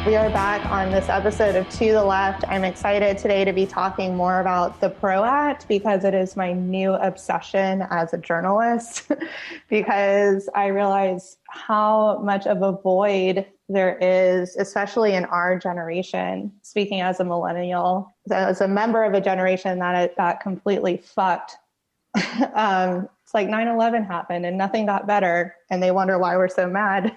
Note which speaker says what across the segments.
Speaker 1: We are back on this episode of To the Left. I'm excited today to be talking more about the PRO Act because it is my new obsession as a journalist because I realize how much of a void there is, especially in our generation. Speaking as a millennial, as a member of a generation that got completely fucked. It's like 9/11 happened and nothing got better and they wonder why we're so mad.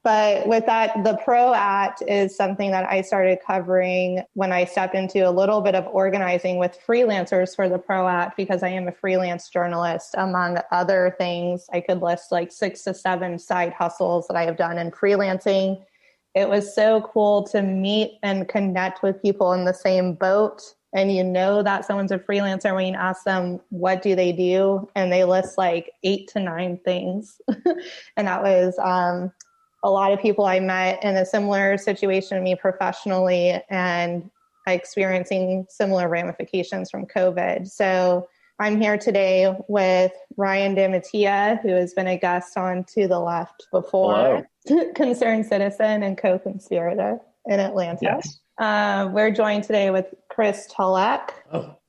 Speaker 1: But with that, the PRO Act is something that I started covering when I stepped into a little bit of organizing with Freelancers for the PRO Act because I am a freelance journalist. Among other things, I could list like 6 to 7 side hustles that I have done in freelancing. It was so cool to meet and connect with people in the same boat. And you know that someone's a freelancer when you ask them, what do they do? And they list like 8 to 9 things. And that was a lot of people I met in a similar situation to me professionally and experiencing similar ramifications from COVID. So I'm here today with Ryan DeMattia, who has been a guest on To the Left before, concerned citizen and co-conspirator in Atlanta.
Speaker 2: Yes.
Speaker 1: We're joined today with Chris Tollack,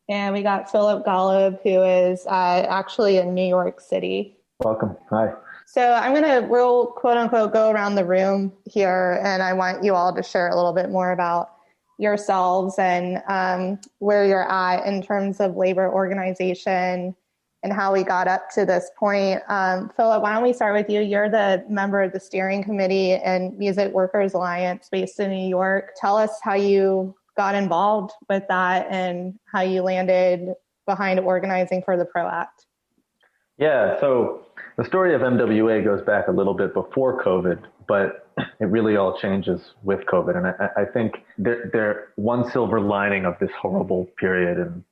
Speaker 1: and we got Phillip Golub, who is actually in New York City.
Speaker 3: Welcome. Hi.
Speaker 1: So we'll quote unquote go around the room here, and I want you all to share a little bit more about yourselves and where you're at in terms of labor organization and how we got up to this point. Phillip, why don't we start with you? You're the member of the steering committee and Music Workers Alliance based in New York. Tell us how you got involved with that and how you landed behind organizing for the PRO Act.
Speaker 3: Yeah, so the story of MWA goes back a little bit before COVID, but it really all changes with COVID. And I think there one silver lining of this horrible period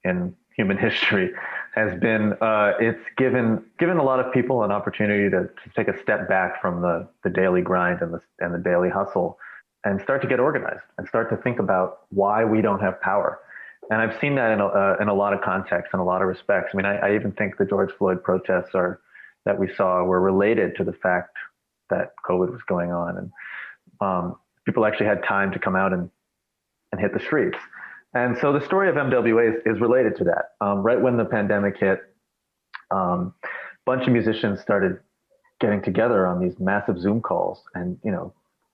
Speaker 3: in human history has been it's given a lot of people an opportunity to take a step back from the daily grind and the daily hustle and start to get organized and start to think about why we don't have power. And I've seen that in a lot of contexts, in a lot of respects. I mean, I even think the George Floyd protests that we saw were related to the fact that COVID was going on, and people actually had time to come out and hit the streets. And so the story of MWA is related to that. Right when the pandemic hit, a bunch of musicians started getting together on these massive Zoom calls and,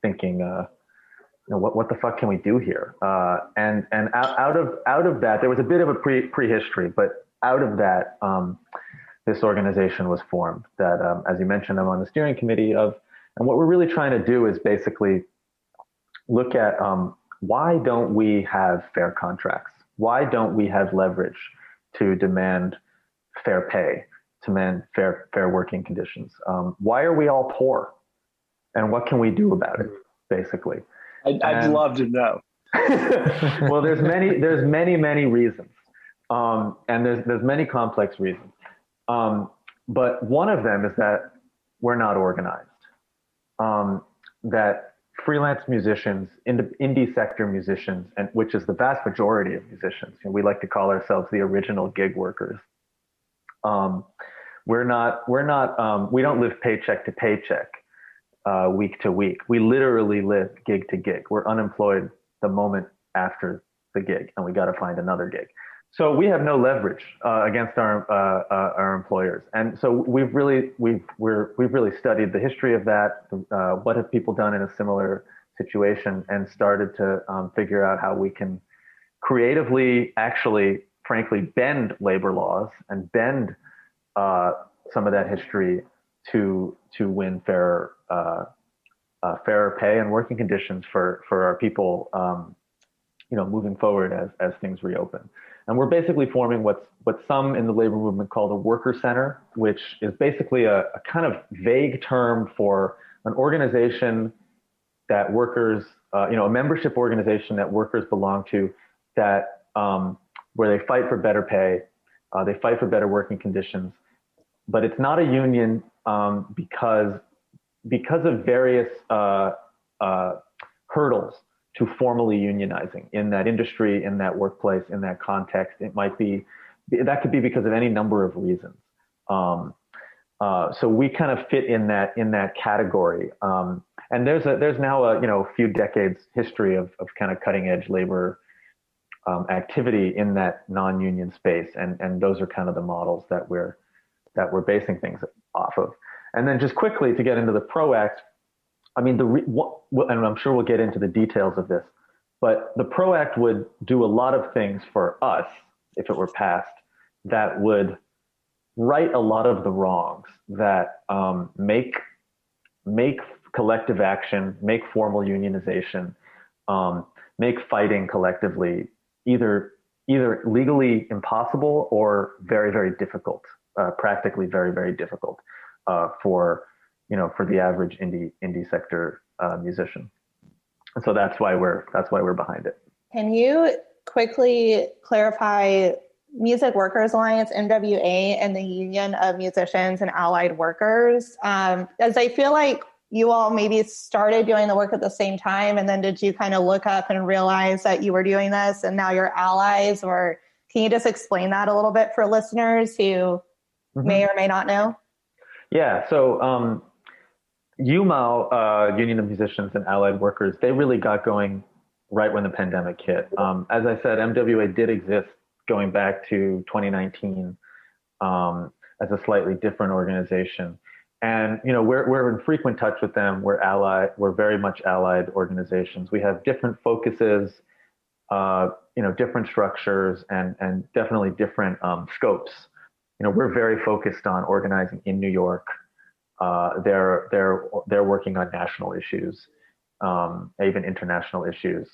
Speaker 3: thinking, what the fuck can we do here? And out of that, there was a bit of a prehistory, but out of that, this organization was formed that, as you mentioned, I'm on the steering committee of, and what we're really trying to do is basically look at why don't we have fair contracts? Why don't we have leverage to demand fair pay, to demand fair working conditions? Why are we all poor? And what can we do about it, basically?
Speaker 2: I'd love to know.
Speaker 3: Well, there's many reasons. And there's many complex reasons. But one of them is that we're not organized. That freelance musicians, indie sector musicians, and which is the vast majority of musicians, we like to call ourselves the original gig workers. We don't live paycheck to paycheck, week to week. We literally live gig to gig. We're unemployed the moment after the gig, and we got to find another gig. So we have no leverage against our employers, and so we've really studied the history of that. What have people done in a similar situation, and started to figure out how we can creatively, actually, frankly, bend labor laws and bend some of that history to win fairer pay and working conditions for our people, moving forward as things reopen. And we're basically forming what some in the labor movement call the worker center, which is basically a kind of vague term for an organization that workers, a membership organization that workers belong to, that where they fight for better pay, they fight for better working conditions, but it's not a union because of various hurdles to formally unionizing in that industry, in that workplace, in that context. That could be because of any number of reasons. So we kind of fit in that category. And there's now a few decades history of kind of cutting edge labor activity in that non-union space, and those are kind of the models that we're basing things off of. And then just quickly to get into the PRO Act, I mean, and I'm sure we'll get into the details of this, but the PRO Act would do a lot of things for us if it were passed that would right a lot of the wrongs that make collective action, make formal unionization, make fighting collectively either legally impossible or very, very difficult, practically very, very difficult for the average indie sector musician. And so that's why we're behind it. Can
Speaker 1: you quickly clarify Music Workers Alliance, NWA, and the Union of Musicians and Allied Workers? As I feel like you all maybe started doing the work at the same time, and then did you kind of look up and realize that you were doing this and now you're allies? Or can you just explain that a little bit for listeners who may or may not know?
Speaker 3: Yeah, so UMAL, Union of Musicians and Allied Workers, they really got going right when the pandemic hit. As I said, MWA did exist going back to 2019 as a slightly different organization. And, we're in frequent touch with them. We're very much allied organizations. We have different focuses, different structures and definitely different scopes. We're very focused on organizing in New York. They're working on national issues, even international issues.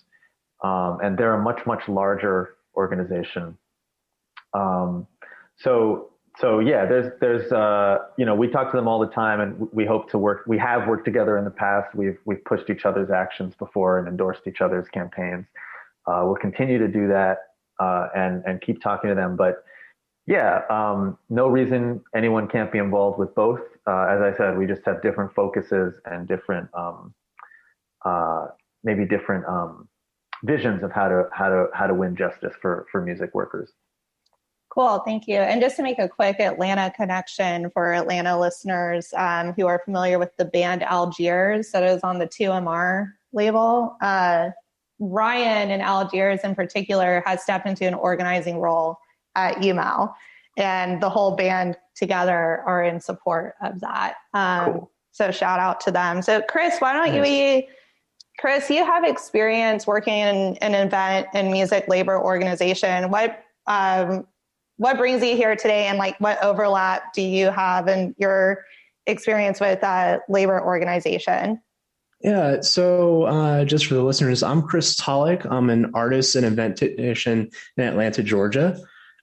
Speaker 3: And they're a much, much larger organization. So yeah, there's we talk to them all the time, and we hope to work. We have worked together in the past. We've pushed each other's actions before and endorsed each other's campaigns. We'll continue to do that and keep talking to them. But yeah, no reason anyone can't be involved with both. As I said, we just have different focuses and different maybe different visions of how to win justice for music workers.
Speaker 1: Cool, thank you. And just to make a quick Atlanta connection for Atlanta listeners who are familiar with the band Algiers that is on the 2MR label, Ryan in Algiers in particular has stepped into an organizing role at UMAL, and the whole band together are in support of that. Cool. So shout out to them. So Chris, why don't Chris, you have experience working in an event and music labor organization. What brings you here today, and what overlap do you have in your experience with labor organization?
Speaker 4: Yeah, so just for the listeners, I'm Chris Tollack. I'm an artist and event technician in Atlanta, Georgia.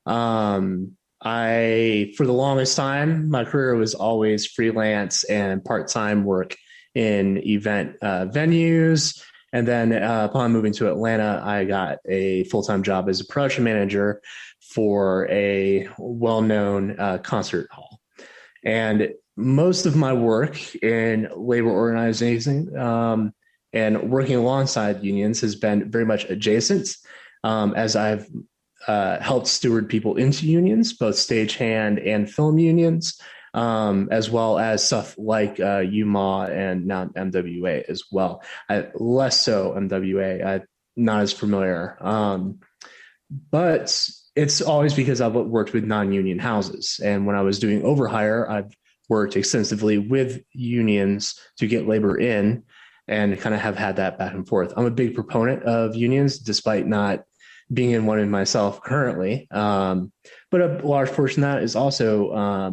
Speaker 4: For the longest time, my career was always freelance and part-time work in event venues. And then upon moving to Atlanta, I got a full-time job as a production manager for a well-known concert hall. And most of my work in labor organizing and working alongside unions has been very much adjacent, as I've helped steward people into unions, both stagehand and film unions, as well as stuff like UMA and now MWA as well. Less so MWA, I'm not as familiar. But it's always because I've worked with non-union houses. And when I was doing overhire, I've worked extensively with unions to get labor in and kind of have had that back and forth. I'm a big proponent of unions, despite not being in one myself currently. But a large portion of that is also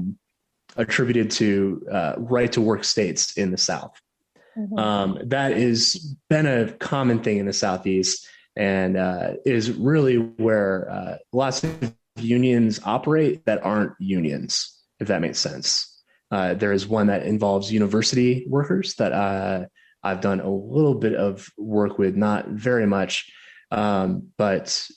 Speaker 4: attributed to right to work states in the South. Mm-hmm. That has been a common thing in the Southeast, and is really where lots of unions operate that aren't unions, if that makes sense. There is one that involves university workers that I've done a little bit of work with, not very much, but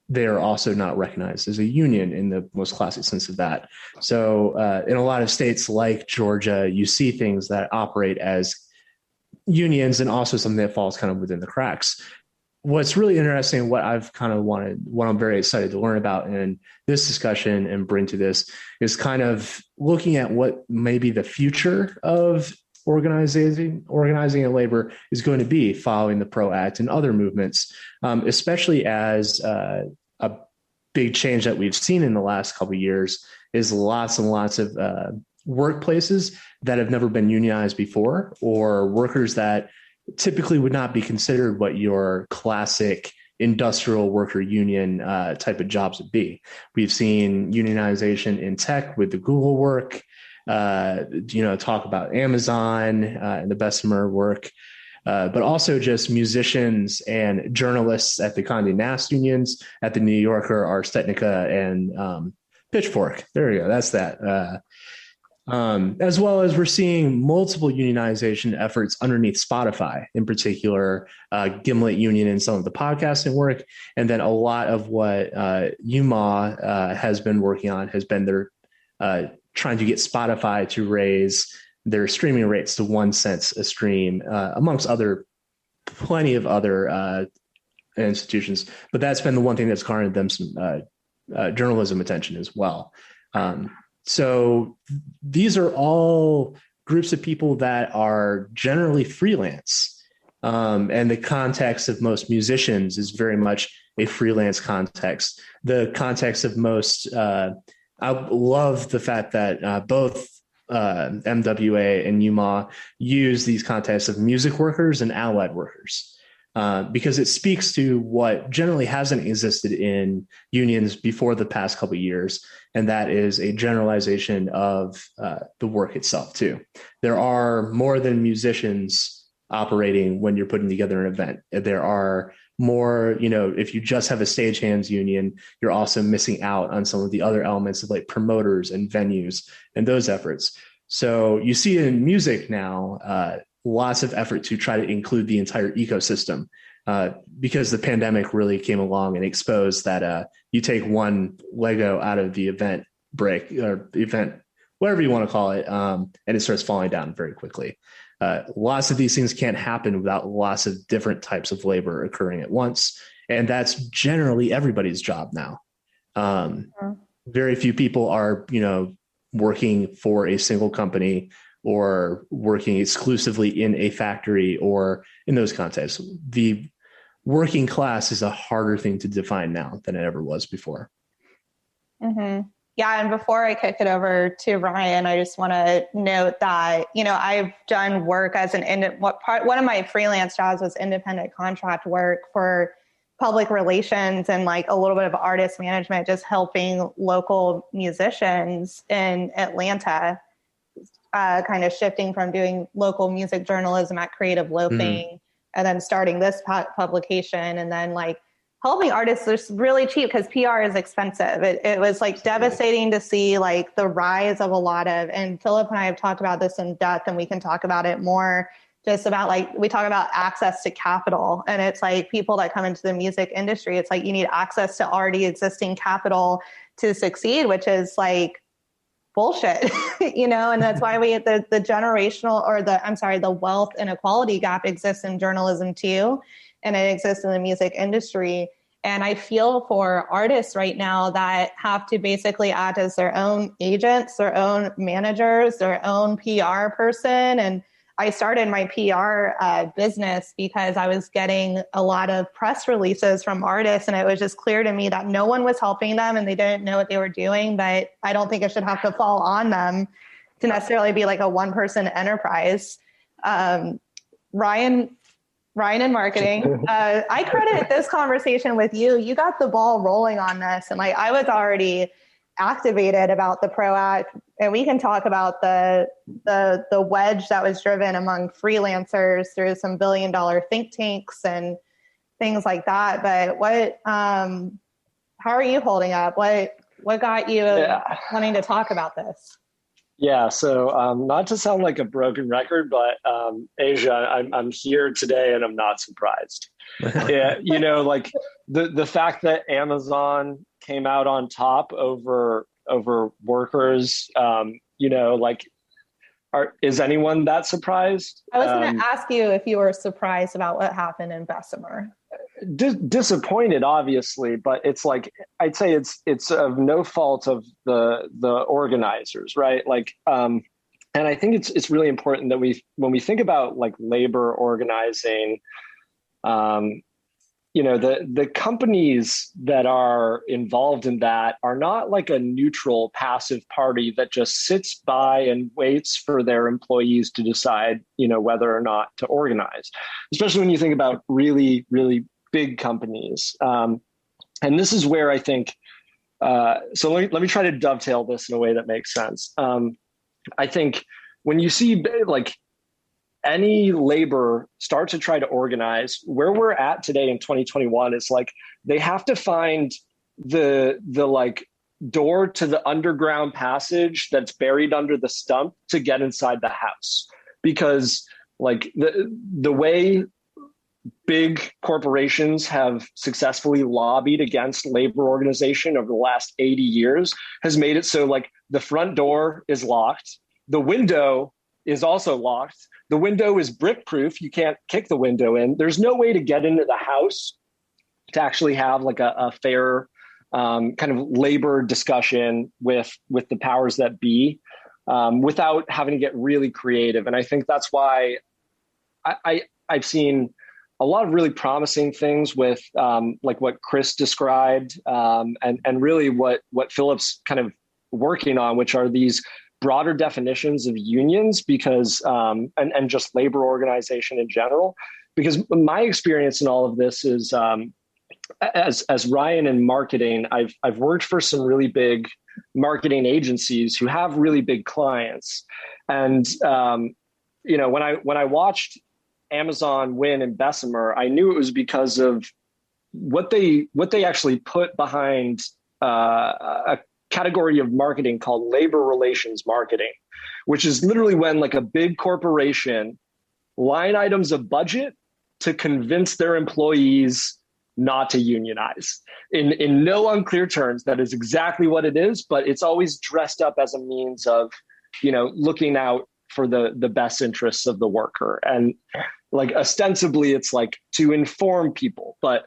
Speaker 4: they are also not recognized as a union in the most classic sense of that. So in a lot of states like Georgia, you see things that operate as unions and also something that falls kind of within the cracks. What's really interesting, what I've kind of wanted, what I'm very excited to learn about in this discussion and bring to this is kind of looking at what may be the future of organizing in labor is going to be following the PRO Act and other movements, especially as a big change that we've seen in the last couple of years is lots and lots of workplaces that have never been unionized before, or workers that typically would not be considered what your classic industrial worker union type of jobs would be. We've seen unionization in tech with the Google work, talk about Amazon and the Bessemer work, but also just musicians and journalists at the Condé Nast unions, at the New Yorker, Ars Technica, and Pitchfork. There we go. That's that. As well as we're seeing multiple unionization efforts underneath Spotify, in particular, Gimlet Union and some of the podcasting work. And then a lot of what UMA has been working on has been their trying to get Spotify to raise their streaming rates to 1 cent a stream, amongst plenty of other institutions. But that's been the one thing that's garnered them some journalism attention as well. So these are all groups of people that are generally freelance. And the context of most musicians is very much a freelance context. The context of most, I love the fact that both MWA and UMA use these contexts of music workers and allied workers. Because it speaks to what generally hasn't existed in unions before the past couple of years, and that is a generalization of the work itself too. There are more than musicians operating when you're putting together an event. There are more, if you just have a stagehands union, you're also missing out on some of the other elements of like promoters and venues and those efforts. So you see in music now, lots of effort to try to include the entire ecosystem, because the pandemic really came along and exposed that you take one Lego out of the event brick or the event, whatever you want to call it, and it starts falling down very quickly. Lots of these things can't happen without lots of different types of labor occurring at once. And that's generally everybody's job now. Very few people are, working for a single company or working exclusively in a factory or in those contexts. The working class is a harder thing to define now than it ever was before.
Speaker 1: Mm-hmm. Yeah. And before I kick it over to Ryan, I just want to note that, I've done work as one of my freelance jobs was independent contract work for public relations and like a little bit of artist management, just helping local musicians in Atlanta, kind of shifting from doing local music journalism at Creative Loafing and then starting this publication and then like helping artists is really cheap because PR is expensive. It was like devastating to see like the rise of a lot of, and Philip and I have talked about this in depth and we can talk about it more, just about like, we talk about access to capital and it's like people that come into the music industry, it's like you need access to already existing capital to succeed, which is like bullshit, and that's why the generational or the wealth inequality gap exists in journalism too. And it exists in the music industry. And I feel for artists right now that have to basically act as their own agents, their own managers, their own PR person. And I started my PR business because I was getting a lot of press releases from artists. And it was just clear to me that no one was helping them and they didn't know what they were doing. But I don't think it should have to fall on them to necessarily be like a one-person enterprise. Ryan in marketing. I credit this conversation with you. You got the ball rolling on this. And like, I was already activated about the PRO Act, and we can talk about the wedge that was driven among freelancers through some billion-dollar think tanks and things like that. But how are you holding up? What got you wanting to talk about this?
Speaker 2: Yeah, so not to sound like a broken record, but Asia, I'm here today and I'm not surprised. Yeah, like the fact that Amazon came out on top over workers, is anyone that surprised?
Speaker 1: I was going to ask you if you were surprised about what happened in Bessemer.
Speaker 2: Disappointed, obviously, but it's like I'd say it's of no fault of the organizers, right? Like And I think it's really important that when we think about like labor organizing, the companies that are involved in that are not like a neutral passive party that just sits by and waits for their employees to decide, whether or not to organize, especially when you think about really, really big companies. And this is where I think, so let me try to dovetail this in a way that makes sense. I think when you see like any labor start to try to organize, where we're at today in 2021 is like they have to find the like door to the underground passage that's buried under the stump to get inside the house, because like the way big corporations have successfully lobbied against labor organization over the last 80 years has made it so like the front door is locked, the window is also locked. The window is brick proof. You can't kick the window in. There's no way to get into the house to actually have like a fair kind of labor discussion with the powers that be without having to get really creative. And I think that's why I've seen a lot of really promising things with like what Chris described and really what Philip's kind of working on, which are these broader definitions of unions, because and just labor organization in general, because my experience in all of this is as Ryan in marketing, I've worked for some really big marketing agencies who have really big clients, and when I watched Amazon win in Bessemer, I knew it was because of what they actually put behind a category of marketing called labor relations marketing, which is literally when like a big corporation line items a budget to convince their employees not to unionize. In no unclear terms, that is exactly what it is, but it's always dressed up as a means of, looking out for the best interests of the worker. And like ostensibly it's like to inform people, but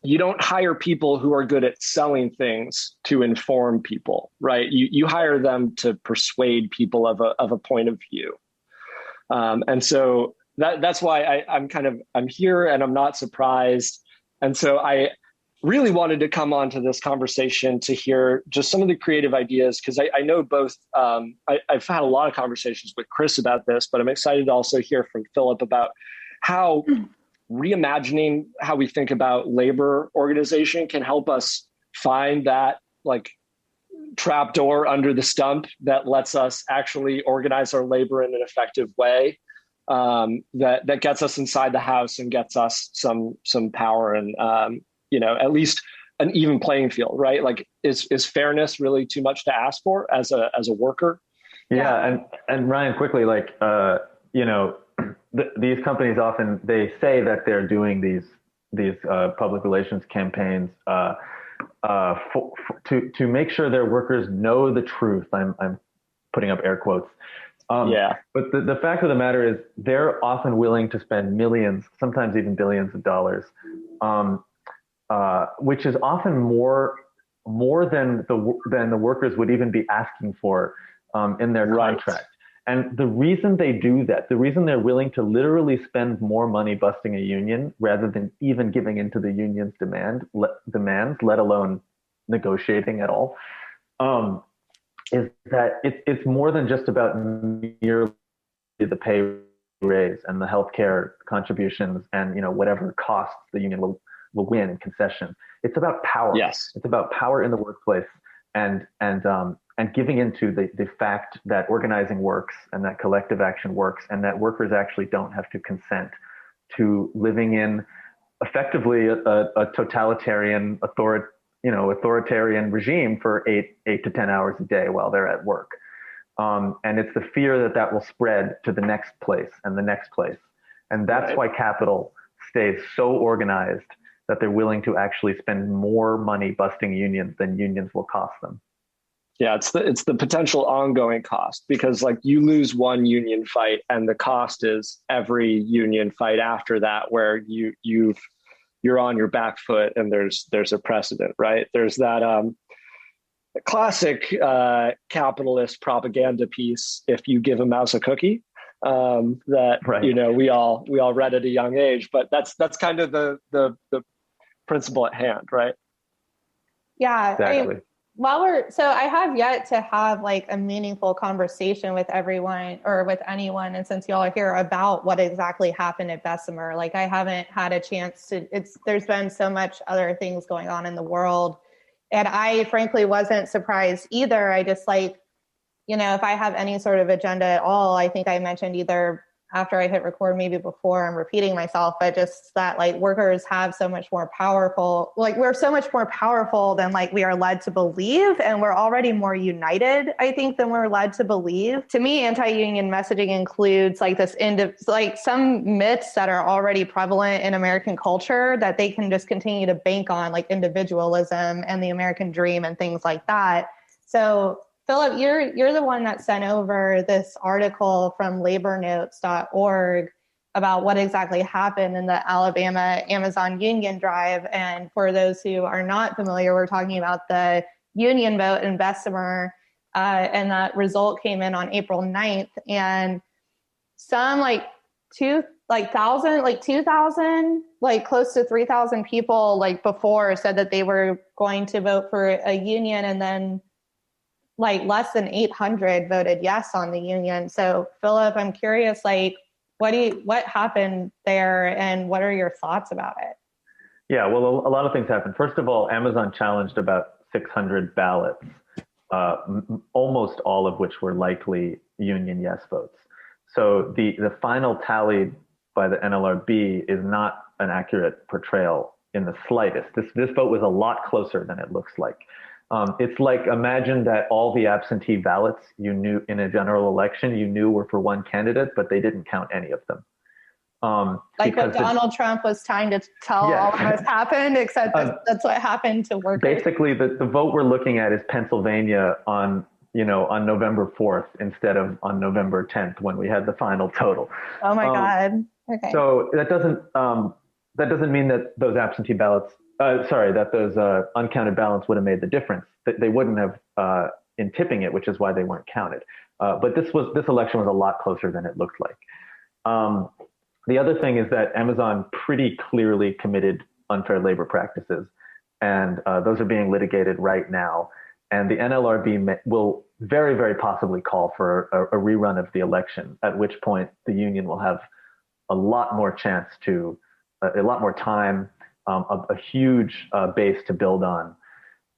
Speaker 2: you don't hire people who are good at selling things to inform people, right? You hire them to persuade people of a point of view. And so that's why I'm here and I'm not surprised. And so I really wanted to come on to this conversation to hear just some of the creative ideas, because I know both, I've had a lot of conversations with Chris about this, but I'm excited to also hear from Philip about how reimagining how we think about labor organization can help us find that like trapdoor under the stump that lets us actually organize our labor in an effective way, that gets us inside the house and gets us some power and at least an even playing field, right? Like is fairness really too much to ask for as a worker?
Speaker 3: Yeah. And Ryan, quickly, like these companies often, they say that they're doing these public relations campaigns to make sure their workers know the truth. I'm putting up air quotes. But the fact of the matter is they're often willing to spend millions, sometimes even billions of dollars, which is often more than the workers would even be asking for in their contract. And the reason they do that, the reason they're willing to literally spend more money busting a union rather than even giving into the union's demands, let alone negotiating at all, is that it's more than just about merely the pay raise and the healthcare contributions and whatever costs the union will win in concession. It's about power.
Speaker 2: Yes,
Speaker 3: it's about power in the workplace and giving into the fact that organizing works and that collective action works and that workers actually don't have to consent to living in effectively a totalitarian authoritarian regime for 8 to 10 hours a day while they're at work. And it's the fear that will spread to the next place and the next place. And that's why capital stays so organized that they're willing to actually spend more money busting unions than unions will cost them.
Speaker 2: Yeah, it's the potential ongoing cost, because like you lose one union fight and the cost is every union fight after that, where you're on your back foot and there's a precedent, right? There's that classic capitalist propaganda piece. If you give a mouse a cookie, that
Speaker 3: Right.
Speaker 2: we all read at a young age. But that's kind of the principle at hand, right?
Speaker 1: Yeah.
Speaker 3: Exactly.
Speaker 1: So I have yet to have like a meaningful conversation with everyone or with anyone. And since y'all are here, about what exactly happened at Bessemer, like I haven't had a chance to, there's been so much other things going on in the world. And I frankly wasn't surprised either. I just like, if I have any sort of agenda at all, I think I mentioned either after I hit record, maybe before, I'm repeating myself, but just that like workers have so much more powerful, like we're so much more powerful than like we are led to believe. And we're already more united, I think, than we're led to believe. To me, anti-union messaging includes like like some myths that are already prevalent in American culture that they can just continue to bank on, like individualism and the American dream and things like that. So Philip, you're the one that sent over this article from labornotes.org about what exactly happened in the Alabama Amazon union drive. And for those who are not familiar, we're talking about the union vote in Bessemer, and that result came in on April 9th. And some 2,000, like close to 3,000 people like before said that they were going to vote for a union, and then like less than 800 voted yes on the union. So Philip, I'm curious, like, what happened there and what are your thoughts about it?
Speaker 3: Yeah, well, a lot of things happened. First of all, Amazon challenged about 600 ballots, almost all of which were likely union yes votes. So the final tally by the NLRB is not an accurate portrayal in the slightest. This vote was a lot closer than it looks like. It's like, imagine that all the absentee ballots you knew in a general election, you knew were for one candidate, but they didn't count any of them.
Speaker 1: Like what Donald Trump was trying to tell all of us happened, except that's what happened to workers.
Speaker 3: Basically, the vote we're looking at is Pennsylvania on November 4th instead of on November 10th when we had the final total.
Speaker 1: Oh my God. Okay.
Speaker 3: So that doesn't mean that those absentee ballots, that those uncounted ballots would have made the difference. They wouldn't have in tipping it, which is why they weren't counted. But this election was a lot closer than it looked like. The other thing is that Amazon pretty clearly committed unfair labor practices, and those are being litigated right now. And the NLRB will very, very possibly call for a rerun of the election, at which point the union will have a lot more time, a huge base to build on.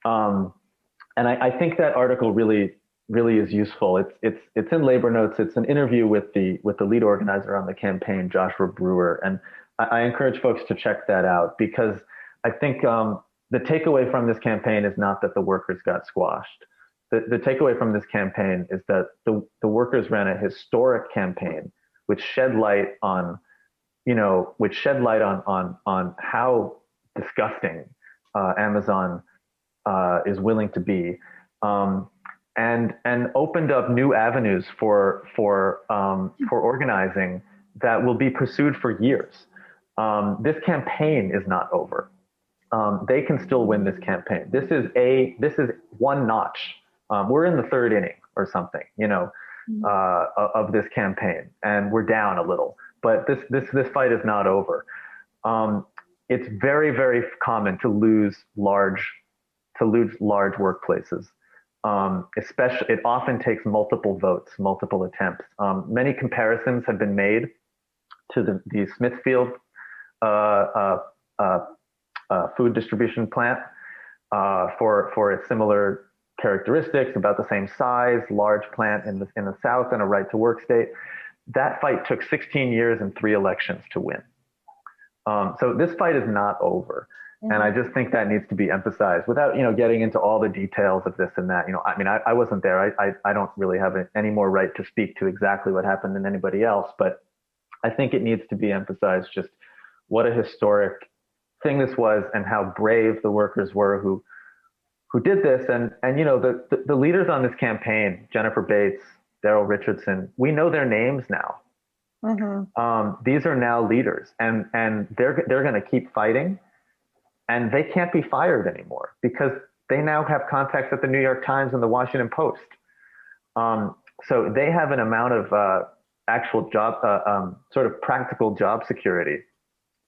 Speaker 3: And I think that article really is useful. It's in Labor Notes. It's an interview with the lead organizer on the campaign, Joshua Brewer. And I encourage folks to check that out, because I think the takeaway from this campaign is not that the workers got squashed. The takeaway from this campaign is that the workers ran a historic campaign which shed light on how disgusting Amazon is willing to be, and opened up new avenues for organizing that will be pursued for years. This campaign is not over. They can still win this campaign. This is one notch. We're in the third inning or something, of this campaign, and we're down a little. But this fight is not over. It's very, very common to lose large workplaces. Especially, it often takes multiple votes, multiple attempts. Many comparisons have been made to the Smithfield food distribution plant for its similar characteristics, about the same size, large plant in the South and a right to work state. That fight took 16 years and 3 elections to win. So this fight is not over. Mm-hmm. And I just think that needs to be emphasized without, getting into all the details of this and that. I wasn't there. I don't really have any more right to speak to exactly what happened than anybody else, but I think it needs to be emphasized just what a historic thing this was and how brave the workers were who did this. And the leaders on this campaign, Jennifer Bates, Daryl Richardson, we know their names now. Mm-hmm. These are now leaders, and they're going to keep fighting, and they can't be fired anymore because they now have contacts at the New York Times and the Washington Post. So they have an amount of actual job, sort of practical job security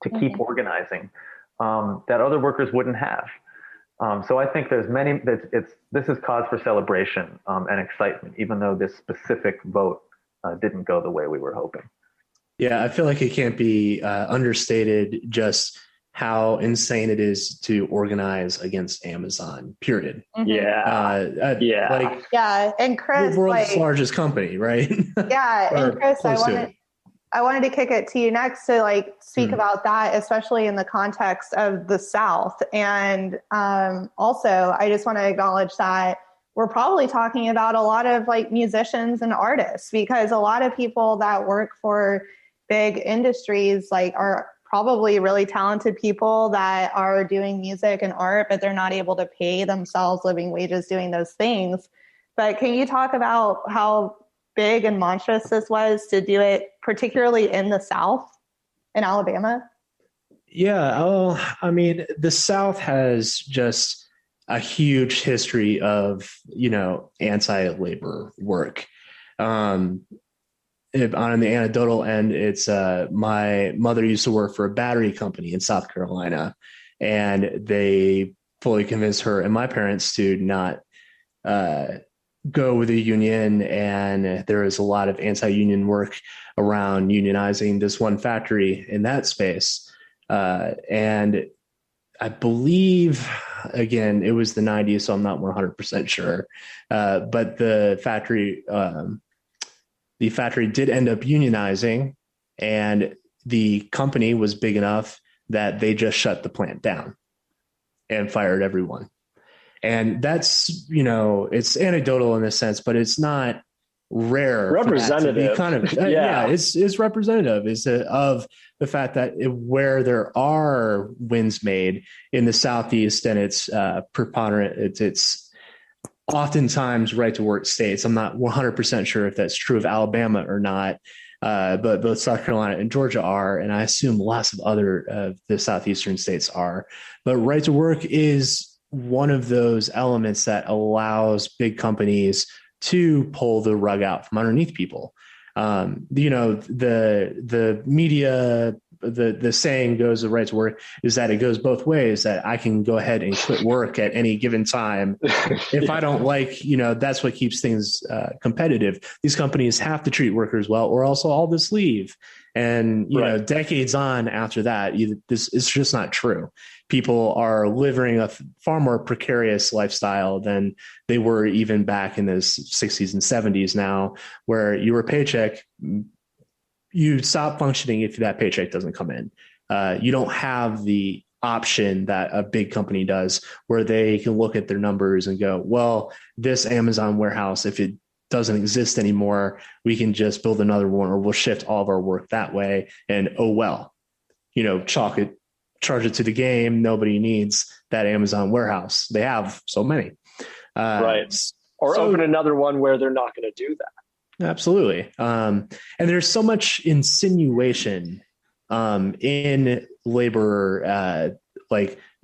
Speaker 3: to keep organizing that other workers wouldn't have. So I think there's many. This is cause for celebration and excitement, even though this specific vote didn't go the way we were hoping.
Speaker 4: Yeah, I feel like it can't be understated just how insane it is to organize against Amazon, period.
Speaker 1: Mm-hmm.
Speaker 4: Yeah.
Speaker 1: And Chris,
Speaker 4: the world's largest company, right?
Speaker 1: Yeah. And Chris, I wanted to kick it to you next to speak about that, especially in the context of the South. And also, I just want to acknowledge that we're probably talking about a lot of musicians and artists, because a lot of people that work for big industries are probably really talented people that are doing music and art, but they're not able to pay themselves living wages doing those things. But can you talk about how big and monstrous this was to do it, particularly in the South, in Alabama?
Speaker 4: Yeah. I mean, the South has just a huge history of, anti-labor work. On the anecdotal end, it's my mother used to work for a battery company in South Carolina, and they fully convinced her and my parents to not go with the union. And there is a lot of anti-union work around unionizing this one factory in that space. And I believe, again, it was the 90s, so I'm not 100% sure. But the factory did end up unionizing, and the company was big enough that they just shut the plant down and fired everyone. And that's, it's anecdotal in a sense, but it's not rare.
Speaker 2: Representative.
Speaker 4: It's representative of the fact that where there are wins made in the Southeast, and it's preponderant, it's oftentimes right to work states. I'm not 100% sure if that's true of Alabama or not, but both South Carolina and Georgia are, and I assume lots of other of the Southeastern states are. But right to work is one of those elements that allows big companies to pull the rug out from underneath people. The media, the saying goes, the right to work is that it goes both ways, that I can go ahead and quit work at any given time. If I don't that's what keeps things competitive. These companies have to treat workers well, or else all this leave. And, decades on after that, this is just not true. People are living a far more precarious lifestyle than they were even back in the 60s and 70s now, where your paycheck, you stop functioning if that paycheck doesn't come in. You don't have the option that a big company does, where they can look at their numbers and go, well, this Amazon warehouse, if it doesn't exist anymore, we can just build another one, or we'll shift all of our work that way. And charge it to the game. Nobody needs that Amazon warehouse. They have so many.
Speaker 2: Right. Or open another one where they're not going to do that.
Speaker 4: Absolutely. And there's so much insinuation in labor,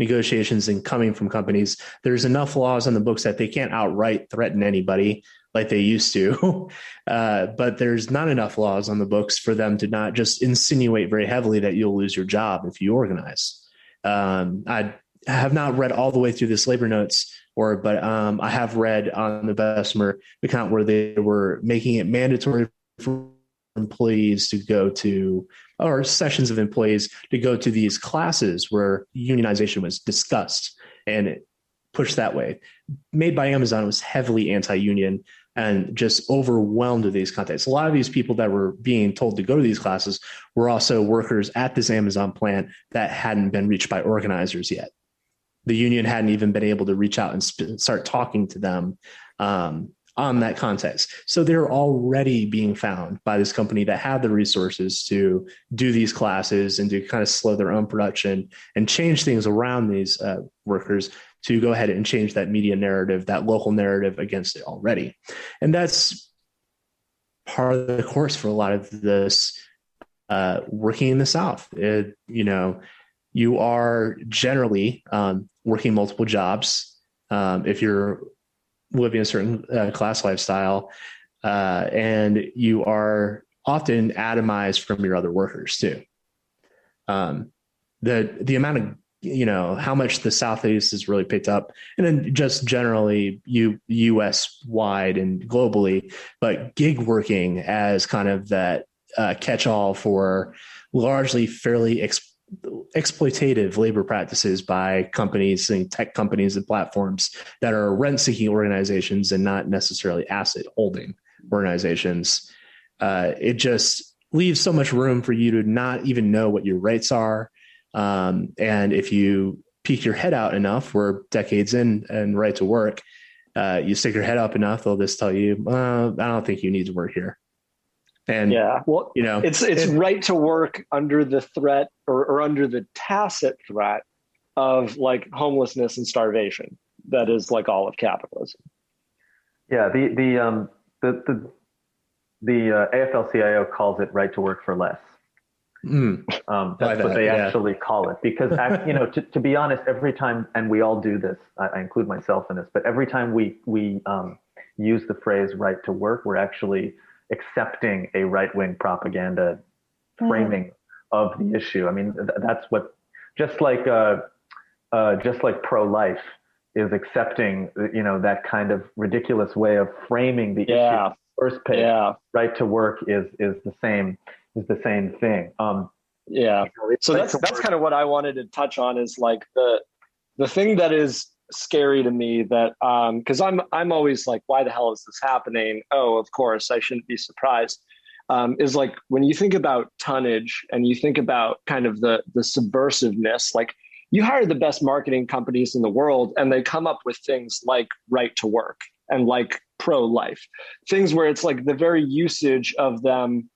Speaker 4: negotiations and coming from companies. There's enough laws on the books that they can't outright threaten anybody like they used to. But there's not enough laws on the books for them to not just insinuate very heavily that you'll lose your job if you organize. I have not read all the way through this labor notes, but I have read on the Bessemer account where they were making it mandatory for employees to go to, or sessions of employees to go to these classes where unionization was discussed and pushed that way. Made by Amazon, was heavily anti-union and just overwhelmed with these contacts. A lot of these people that were being told to go to these classes were also workers at this Amazon plant that hadn't been reached by organizers yet. The union hadn't even been able to reach out and start talking to them on that context. So they're already being found by this company that had the resources to do these classes and to kind of slow their own production and change things around these workers to go ahead and change that media narrative, that local narrative against it already. And that's part of the course for a lot of this working in the South. You are generally working multiple jobs. if you're living a certain class lifestyle, and you are often atomized from your other workers too. The amount of, how much the Southeast has really picked up, and then just generally US wide and globally, but gig working as kind of that catch-all for largely fairly exploitative labor practices by companies and tech companies and platforms that are rent-seeking organizations and not necessarily asset-holding organizations. It just leaves so much room for you to not even know what your rights are. And if you peek your head out enough, we're decades in and right to work, you stick your head up enough, they'll just tell you, I don't think you need to work here. And
Speaker 2: it's right to work under the threat or under the tacit threat of like homelessness and starvation. That is like all of capitalism.
Speaker 3: Yeah. The AFL-CIO calls it right to work for less. That's what they actually call it, because to be honest, every time, and we all do this, I include myself in this, but every time we use the phrase right to work, we're actually accepting a right-wing propaganda framing of the issue. I mean, that's what, just like pro-life is accepting, that kind of ridiculous way of framing the issue. First page, right to work is the same thing.
Speaker 2: So that's kind of what I wanted to touch on, is like the thing that is scary to me, that because I'm always like, why the hell is this happening? Oh, of course, I shouldn't be surprised. Is like when you think about tonnage and you think about kind of the subversiveness, like you hire the best marketing companies in the world and they come up with things like right to work and like pro-life, things where it's like the very usage of them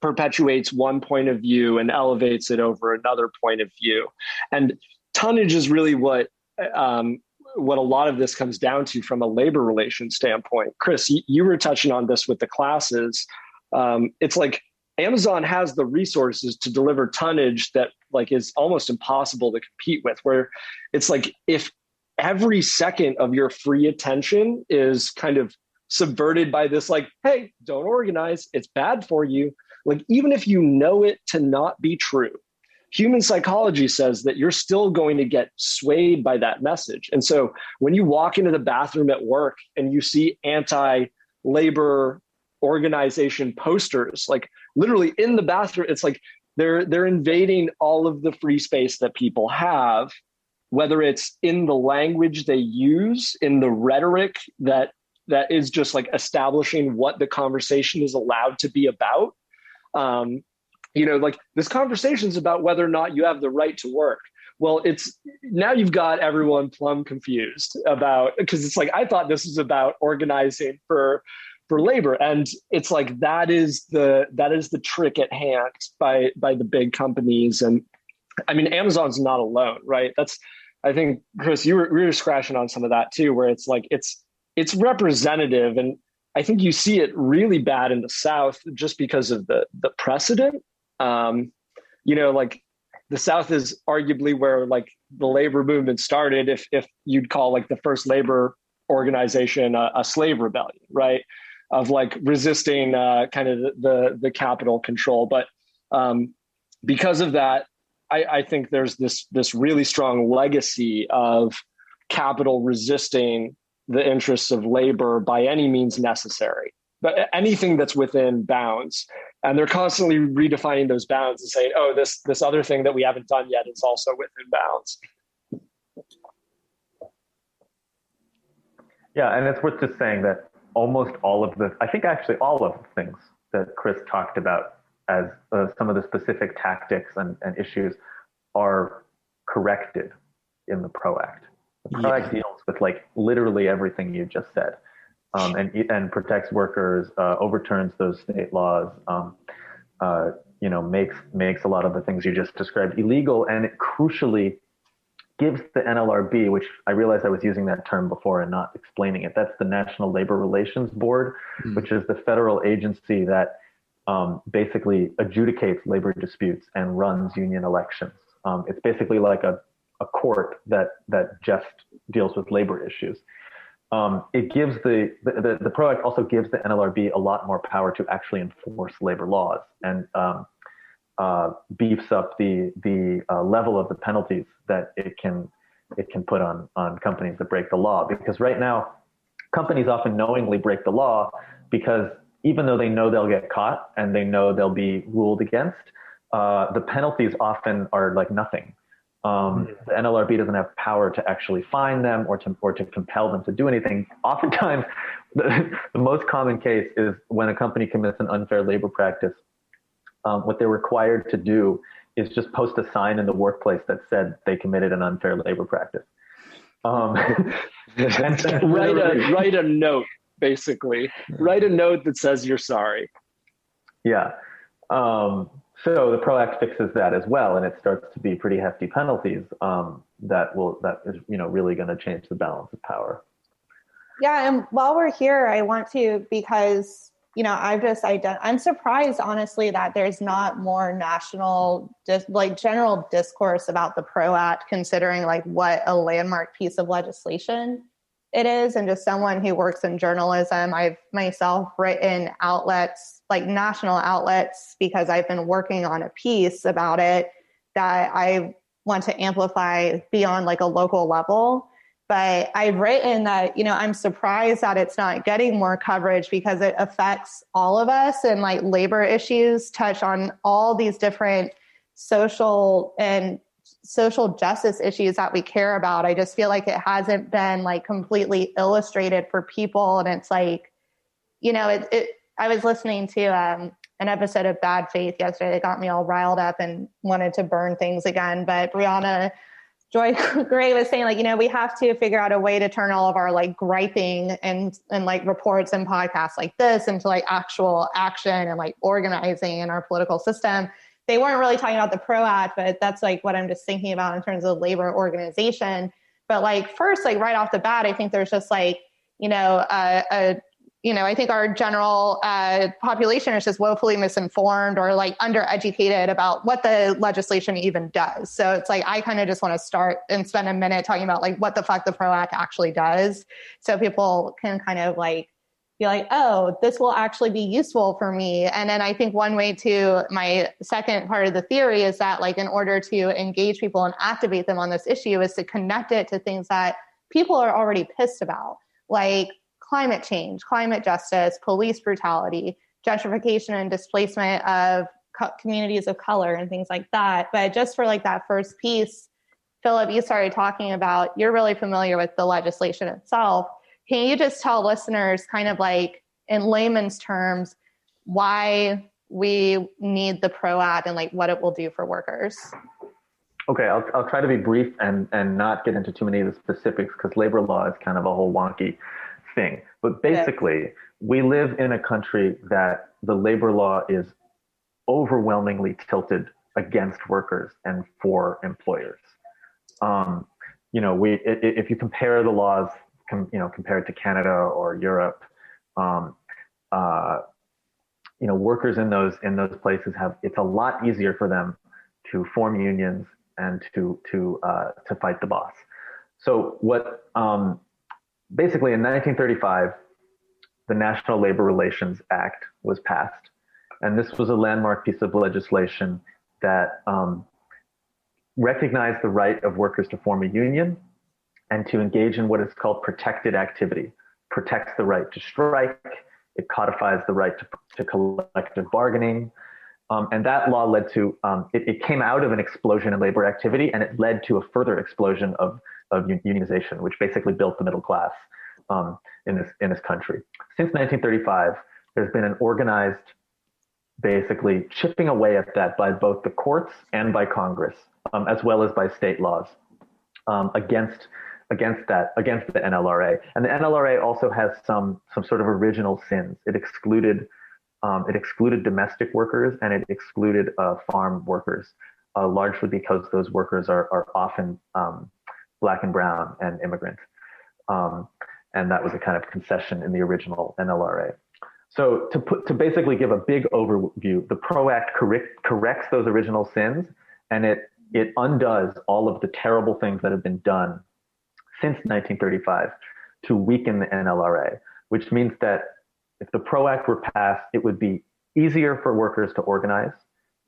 Speaker 2: perpetuates one point of view and elevates it over another point of view. And tonnage is really what a lot of this comes down to from a labor relations standpoint. Chris, you were touching on this with the classes. It's like Amazon has the resources to deliver tonnage that like is almost impossible to compete with, where it's like if every second of your free attention is kind of subverted by this, like, hey, don't organize, it's bad for you. Like, even if you know it to not be true, human psychology says that you're still going to get swayed by that message. And so when you walk into the bathroom at work and you see anti-labor organization posters, like literally in the bathroom, it's like they're invading all of the free space that people have, whether it's in the language they use, in the rhetoric that is just like establishing what the conversation is allowed to be about. Like this conversation is about whether or not you have the right to work. Well, it's now you've got everyone plumb confused about, because it's like, I thought this was about organizing for labor. And it's like, that is the trick at hand by the big companies. And I mean, Amazon's not alone, right? I think, Chris, we were scratching on some of that too, where it's like, it's representative. And I think you see it really bad in the South just because of the precedent. Like the South is arguably where like the labor movement started, if you'd call like the first labor organization a slave rebellion, right? Of like resisting kind of the capital control. But because of that, I think there's this really strong legacy of capital resisting the interests of labor by any means necessary, but anything that's within bounds. And they're constantly redefining those bounds and saying, oh, this other thing that we haven't done yet is also within bounds.
Speaker 3: Yeah, and it's worth just saying that almost all of the things that Chris talked about as some of the specific tactics and issues are corrected in the PRO Act. The PRO Act deals with like literally everything you just said, and protects workers, overturns those state laws, makes a lot of the things you just described illegal, and it crucially gives the NLRB, which I realized I was using that term before and not explaining it. That's the National Labor Relations Board, which is the federal agency that basically adjudicates labor disputes and runs union elections. It's basically like a a court that just deals with labor issues. It gives the PRO Act also gives the NLRB a lot more power to actually enforce labor laws, and beefs up the level of the penalties that it can put on companies that break the law. Because right now, companies often knowingly break the law because even though they know they'll get caught and they know they'll be ruled against, the penalties often are like nothing. The NLRB doesn't have power to actually fine them or to compel them to do anything. Oftentimes, the most common case is when a company commits an unfair labor practice. What they're required to do is just post a sign in the workplace that said they committed an unfair labor practice.
Speaker 2: Write a note, basically. Write a note that says you're sorry.
Speaker 3: Yeah. So the PRO Act fixes that as well, and it starts to be pretty hefty penalties that is really going to change the balance of power.
Speaker 1: Yeah, and while we're here, I want to, because I'm surprised honestly that there's not more national general discourse about the PRO Act, considering like what a landmark piece of legislation it is. And just someone who works in journalism, I've myself written outlets, like national outlets, because I've been working on a piece about it that I want to amplify beyond like a local level. But I've written that, I'm surprised that it's not getting more coverage because it affects all of us, and like labor issues touch on all these different social justice issues that we care about. I just feel like it hasn't been like completely illustrated for people. And it's like, I was listening to an episode of Bad Faith yesterday that got me all riled up and wanted to burn things again. But Brianna Joy Gray was saying, like, we have to figure out a way to turn all of our like griping and like reports and podcasts like this into like actual action and like organizing in our political system. They weren't really talking about the PRO Act, but that's like what I'm just thinking about in terms of labor organization. But like first, like right off the bat, I think there's just like, I think our general population is just woefully misinformed or like undereducated about what the legislation even does. So it's like, I kind of just want to start and spend a minute talking about like what the fuck the PRO Act actually does. So people can kind of like be like, oh, this will actually be useful for me. And then I think one way to my second part of the theory is that like in order to engage people and activate them on this issue is to connect it to things that people are already pissed about, like climate change, climate justice, police brutality, gentrification and displacement of communities of color and things like that. But just for like that first piece, Philip, you started talking about, you're really familiar with the legislation itself. Can you just tell listeners kind of like in layman's terms, why we need the PRO Act and like what it will do for workers?
Speaker 3: Okay, I'll try to be brief and not get into too many of the specifics because labor law is kind of a whole wonky thing. But basically, we live in a country that the labor law is overwhelmingly tilted against workers and for employers. If you compare the laws, compared to Canada or Europe, workers in those places it's a lot easier for them to form unions and to fight the boss. So what basically in 1935, the National Labor Relations Act was passed, and this was a landmark piece of legislation that recognized the right of workers to form a union and to engage in what is called protected activity. Protects the right to strike. It codifies the right to collective bargaining. And that law led to, it came out of an explosion in labor activity, and it led to a further explosion of unionization, which basically built the middle class in this country. Since 1935, there's been an organized, basically chipping away at that by both the courts and by Congress, as well as by state laws, against the NLRA. And the NLRA also has some sort of original sins. It excluded domestic workers and it excluded farm workers, largely because those workers are often Black and brown and immigrant. And that was a kind of concession in the original NLRA. So to basically give a big overview, the PRO Act corrects those original sins, and it It undoes all of the terrible things that have been done since 1935 to weaken the NLRA, which means that if the PRO Act were passed, it would be easier for workers to organize.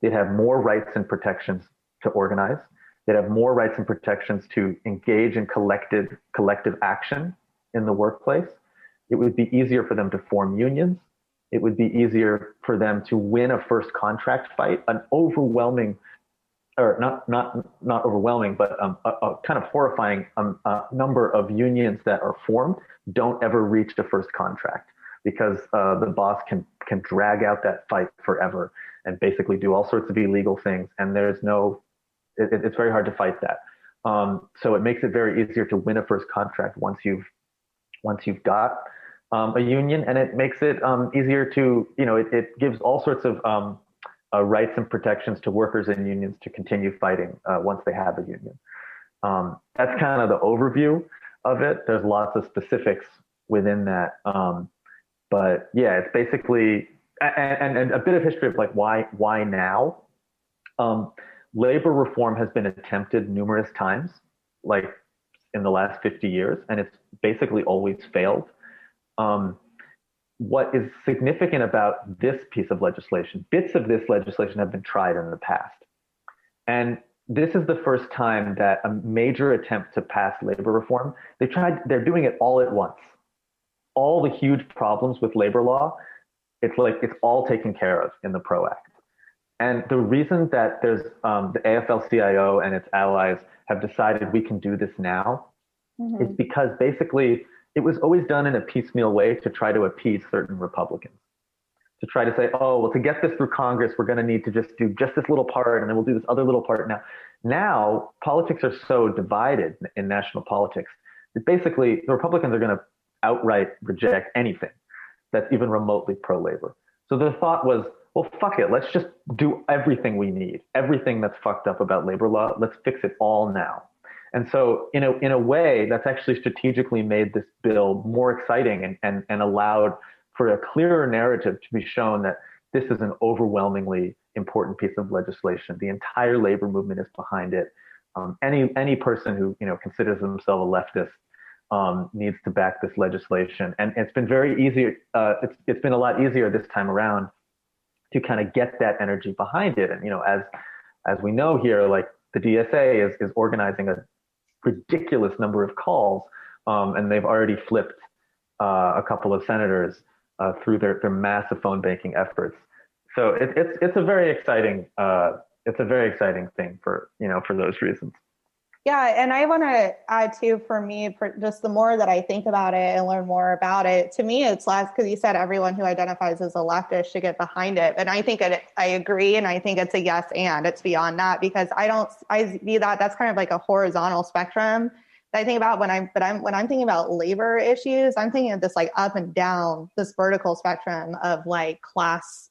Speaker 3: They'd have more rights and protections to organize. They'd have more rights and protections to engage in collective action in the workplace. It would be easier for them to form unions. It would be easier for them to win a first contract fight. An overwhelming, or not overwhelming, but a kind of horrifying number of unions that are formed don't ever reach the first contract because the boss can drag out that fight forever and basically do all sorts of illegal things. And it's very hard to fight that. So it makes it very easier to win a first contract once you've got a union, and it makes it easier to, it gives all sorts of rights and protections to workers and unions to continue fighting once they have a union. That's kind of the overview of it. There's lots of specifics within that. But yeah, it's basically, and a bit of history of like why now. Labor reform has been attempted numerous times, like in the last 50 years, and it's basically always failed. What is significant about this piece of legislation, bits of this legislation have been tried in the past. And this is the first time that a major attempt to pass labor reform, they're doing it all at once. All the huge problems with labor law, it's all taken care of in the PRO Act. And the reason that there's the AFL-CIO and its allies have decided we can do this now is because basically it was always done in a piecemeal way to try to appease certain Republicans, to try to say, oh, well, to get this through Congress, we're going to need to just do just this little part, and then we'll do this other little part. Now politics are so divided in national politics that basically the Republicans are going to outright reject anything that's even remotely pro-labor. So the thought was, well, fuck it. Let's just do everything we need, everything that's fucked up about labor law. Let's fix it all now. And so in a way, that's actually strategically made this bill more exciting and allowed for a clearer narrative to be shown that this is an overwhelmingly important piece of legislation. The entire labor movement is behind it. Any person who considers themselves a leftist needs to back this legislation. And it's been very easy. It's been a lot easier this time around to kind of get that energy behind it. And as we know here, like the DSA is organizing a ridiculous number of calls, and they've already flipped a couple of senators through their massive phone banking efforts. So it's a very exciting thing for those reasons.
Speaker 1: Yeah, and I want to add too, for me, for just the more that I think about it and learn more about it, to me, it's less, because you said everyone who identifies as a leftist should get behind it. And I think I agree. And I think it's a yes, and it's beyond that, because I view that's kind of like a horizontal spectrum that I think about when I'm thinking about labor issues. I'm thinking of this like up and down this vertical spectrum of like class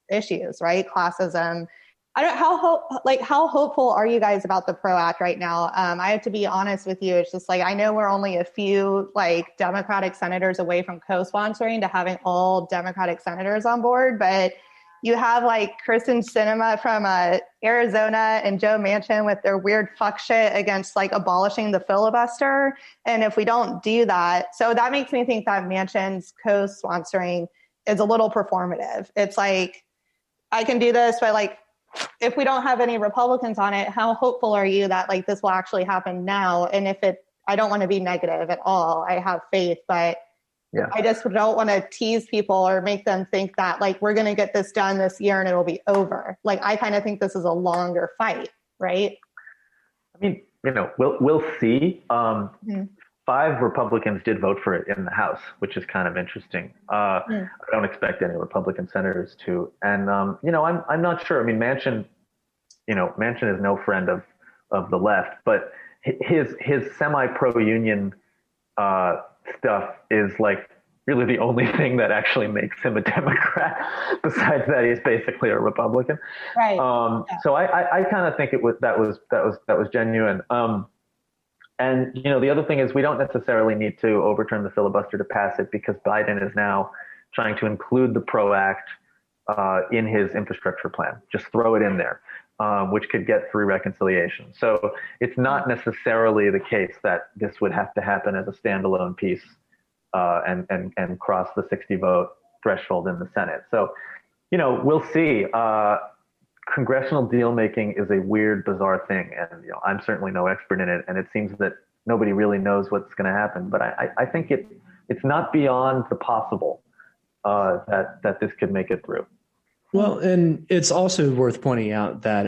Speaker 1: issues, right? Classism. How hopeful are you guys about the PRO Act right now? I have to be honest with you. It's just like, I know we're only a few like Democratic senators away from co-sponsoring to having all Democratic senators on board, but you have like Kristen Sinema from Arizona and Joe Manchin with their weird fuck shit against like abolishing the filibuster. And if we don't do that, so that makes me think that Manchin's co-sponsoring is a little performative. It's like, I can do this, but like, if we don't have any Republicans on it, how hopeful are you that like this will actually happen now? And I don't want to be negative at all. I have faith, but yeah, I just don't want to tease people or make them think that like we're going to get this done this year and it'll be over. Like I kind of think this is a longer fight, right?
Speaker 3: I mean, we'll see. 5 Republicans did vote for it in the House, which is kind of interesting. I don't expect any Republican senators to. And, I'm not sure. I mean, Manchin is no friend of the left, but his semi-pro-union stuff is like really the only thing that actually makes him a Democrat, besides that he's basically a Republican.
Speaker 1: Right.
Speaker 3: So I kind of think that was genuine. And, the other thing is we don't necessarily need to overturn the filibuster to pass it, because Biden is now trying to include the PRO Act in his infrastructure plan. Just throw it in there. which could get through reconciliation. So it's not necessarily the case that this would have to happen as a standalone piece and cross the 60 vote threshold in the Senate. So, we'll see. Congressional deal making is a weird, bizarre thing, and I'm certainly no expert in it. And it seems that nobody really knows what's going to happen. But I think it's not beyond the possible that this could make it through.
Speaker 4: Well, and it's also worth pointing out that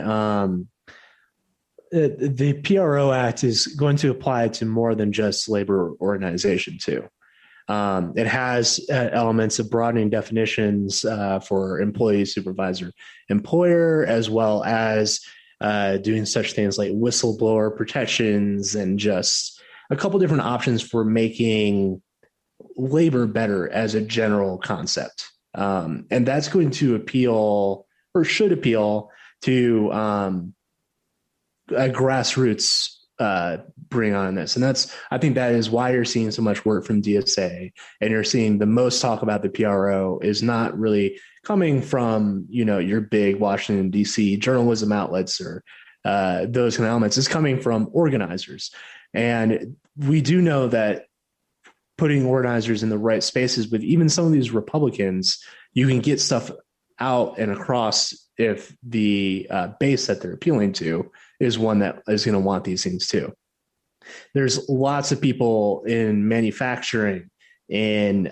Speaker 4: the PRO Act is going to apply to more than just labor organization too. It has elements of broadening definitions for employee, supervisor, employer, as well as doing such things like whistleblower protections and just a couple different options for making labor better as a general concept. And that's going to appeal or should appeal to a grassroots bring on this. And I think that is why you're seeing so much work from DSA, and you're seeing the most talk about the PRO is not really coming from, your big Washington, DC journalism outlets or those kind of elements. It's coming from organizers. And we do know that putting organizers in the right spaces with even some of these Republicans, you can get stuff out and across if the base that they're appealing to is one that is going to want these things too. There's lots of people in manufacturing, in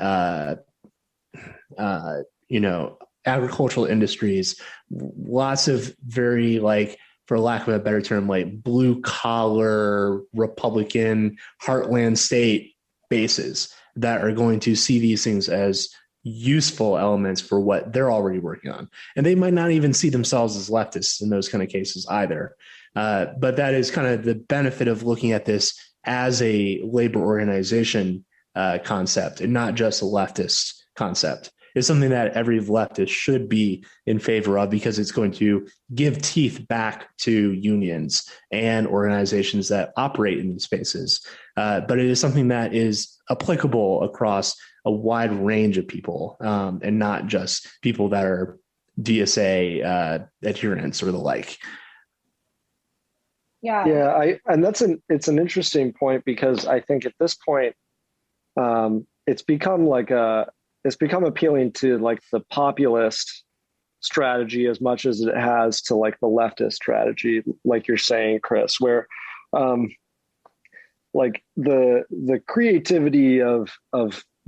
Speaker 4: agricultural industries, lots of very, like, for lack of a better term, like blue collar Republican heartland state bases that are going to see these things as useful elements for what they're already working on. And they might not even see themselves as leftists in those kind of cases either. But that is kind of the benefit of looking at this as a labor organization concept and not just a leftist concept. It's something that every leftist should be in favor of, because it's going to give teeth back to unions and organizations that operate in these spaces. But it is something that is applicable across a wide range of people, and not just people that are DSA adherents or the like.
Speaker 1: Yeah.
Speaker 2: It's an interesting point, because I think at this point, it's become appealing to like the populist strategy as much as it has to like the leftist strategy, like you're saying, Chris, where like the creativity of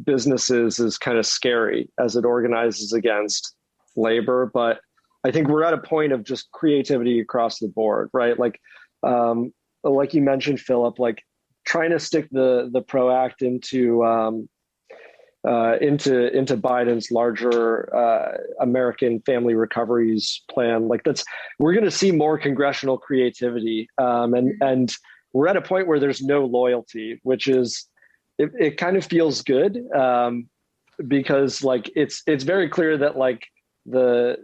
Speaker 2: businesses is kind of scary as it organizes against labor. But I think we're at a point of just creativity across the board, right? Like you mentioned, Philip, like trying to stick the PRO Act into Biden's larger American Family Recoveries Plan. Like we're going to see more congressional creativity, and we're at a point where there's no loyalty, which is it kind of feels good, because like it's very clear that like the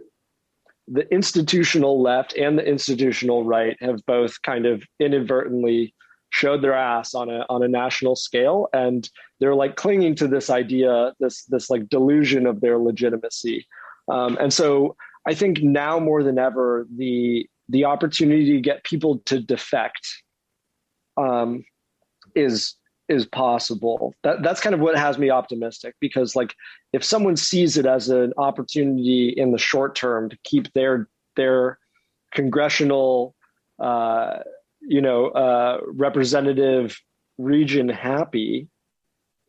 Speaker 2: institutional left and the institutional right have both kind of inadvertently showed their ass on a national scale, and they're like clinging to this idea, this like delusion of their legitimacy. And so I think now more than ever, the opportunity to get people to defect is possible. That's kind of what has me optimistic, because like if someone sees it as an opportunity in the short term to keep their congressional representative region region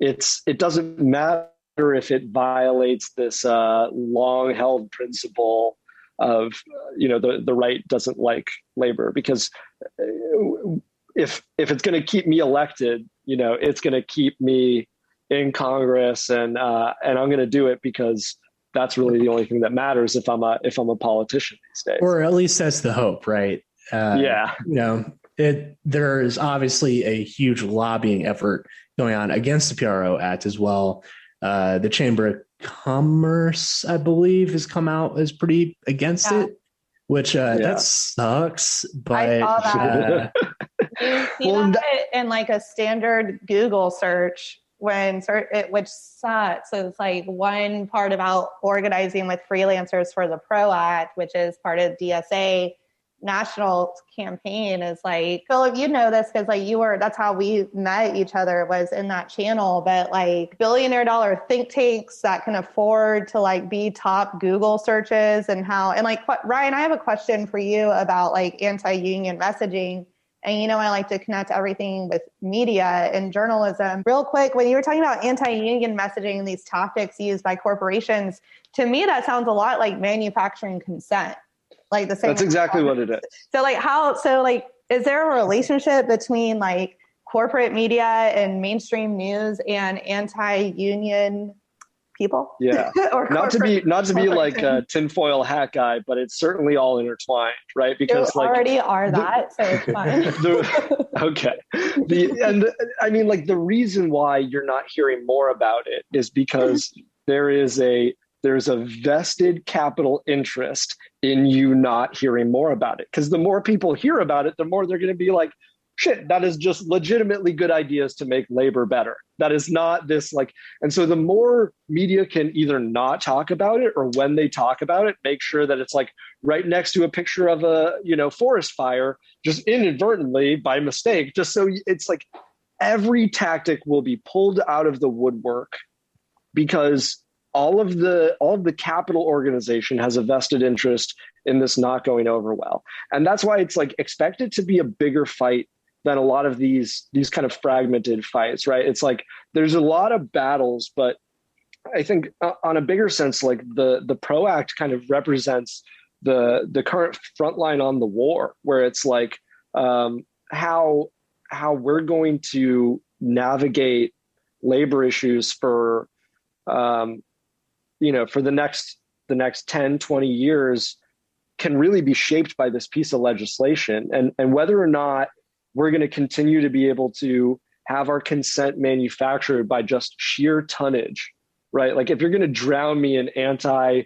Speaker 2: it doesn't matter if it violates this long held principle of the right doesn't like labor, because if it's going to keep me elected, it's going to keep me in Congress, and I'm going to do it because that's really the only thing that matters if I'm a politician these days.
Speaker 4: Or at least that's the hope, right?
Speaker 2: Yeah.
Speaker 4: There is obviously a huge lobbying effort going on against the PRO Act as well. The Chamber of Commerce, I believe, has come out as pretty against it, which that sucks. But
Speaker 1: I saw that. You see that in like a standard Google search which sucks. So it's like one part about organizing with freelancers for the PRO Act, which is part of DSA. national campaign is like, Philip, you know this because like that's how we met each other, was in that channel. But like billionaire dollar think tanks that can afford to like be top Google searches and like Ryan, I have a question for you about like anti-union messaging. And I like to connect everything with media and journalism. Real quick, when you were talking about anti-union messaging and these tactics used by corporations, to me that sounds a lot like manufacturing consent. Like the same.
Speaker 2: That's exactly what it is.
Speaker 1: So is there a relationship between like corporate media and mainstream news and anti-union people?
Speaker 2: Yeah. not to be like a tinfoil hat guy, but it's certainly all intertwined, right? Because
Speaker 1: you already are that, so it's fine.
Speaker 2: Okay. The reason why you're not hearing more about it is because there's a vested capital interest in you not hearing more about it. Because the more people hear about it, the more they're going to be like, shit, that is just legitimately good ideas to make labor better. That is not this like, and so the more media can either not talk about it, or when they talk about it, make sure that it's like right next to a picture of a, forest fire, just inadvertently by mistake, just so it's like every tactic will be pulled out of the woodwork, because all of the capital organization has a vested interest in this not going over well. And that's why it's like expected to be a bigger fight than a lot of these kind of fragmented fights, right? It's like there's a lot of battles, but I think on a bigger sense, like the PRO Act kind of represents the current front line on the war, where it's like how we're going to navigate labor issues for for the next 10, 20 years can really be shaped by this piece of legislation, and whether or not we're going to continue to be able to have our consent manufactured by just sheer tonnage, right? Like if you're going to drown me in anti-labor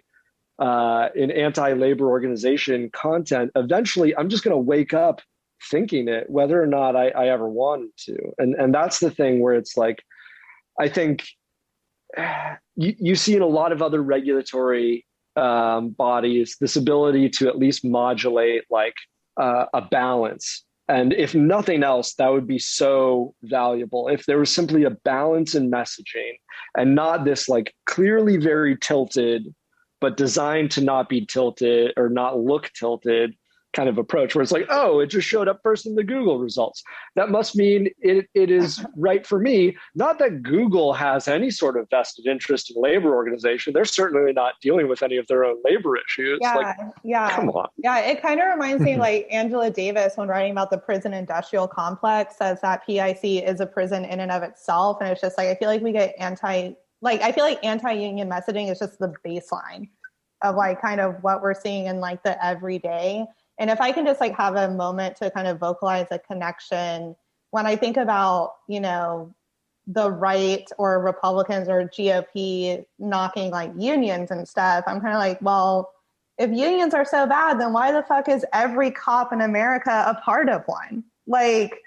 Speaker 2: organization content, eventually I'm just going to wake up thinking it, whether or not I ever wanted to. And that's the thing where it's like, I think you see in a lot of other regulatory bodies, this ability to at least modulate like a balance. And if nothing else, that would be so valuable if there was simply a balance in messaging and not this like clearly very tilted, but designed to not be tilted or not look tilted kind of approach, where it's like, oh, it just showed up first in the Google results. That must mean it is right for me. Not that Google has any sort of vested interest in labor organization. They're certainly not dealing with any of their own labor issues.
Speaker 1: Yeah.
Speaker 2: Come on.
Speaker 1: Yeah, it kind of reminds me like Angela Davis, when writing about the prison industrial complex, says that PIC is a prison in and of itself. And it's just like, I feel like anti-union messaging is just the baseline of like kind of what we're seeing in like the everyday. And if I can just like have a moment to kind of vocalize a connection, when I think about, the right or Republicans or GOP knocking like unions and stuff, I'm kind of like, well, if unions are so bad, then why the fuck is every cop in America a part of one? Like,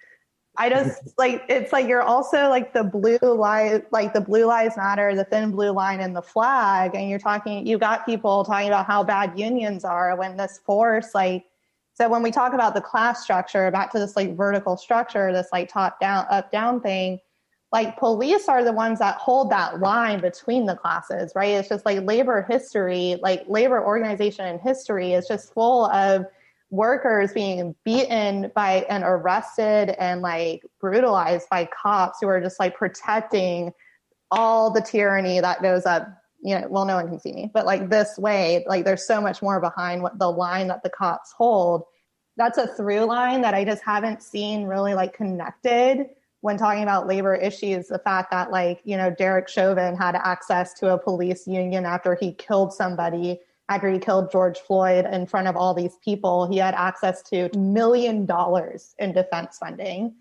Speaker 1: I just like, it's like, you're also like the blue line, like the Blue Lives Matter, the thin blue line in the flag. And you got people talking about how bad unions are when this force, like, so when we talk about the class structure, back to this like vertical structure, this like top down, up down thing, like police are the ones that hold that line between the classes, right? It's just like labor history, like labor organization and history is just full of workers being beaten by and arrested and like brutalized by cops who are just like protecting all the tyranny that goes up. Well, no one can see me, but like this way, like there's so much more behind what the line that the cops hold. That's a through line that I just haven't seen really like connected when talking about labor issues. The fact that like, Derek Chauvin had access to a police union after he killed somebody, after he killed George Floyd in front of all these people, he had access to $1 million in defense funding.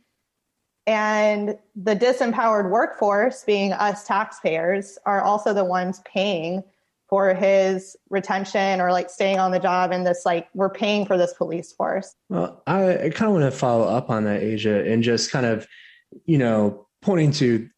Speaker 1: And the disempowered workforce, being us taxpayers, are also the ones paying for his retention or like staying on the job. And this, like, we're paying for this police force.
Speaker 4: Well, I kind of want to follow up on that, Asia, and just kind of, pointing to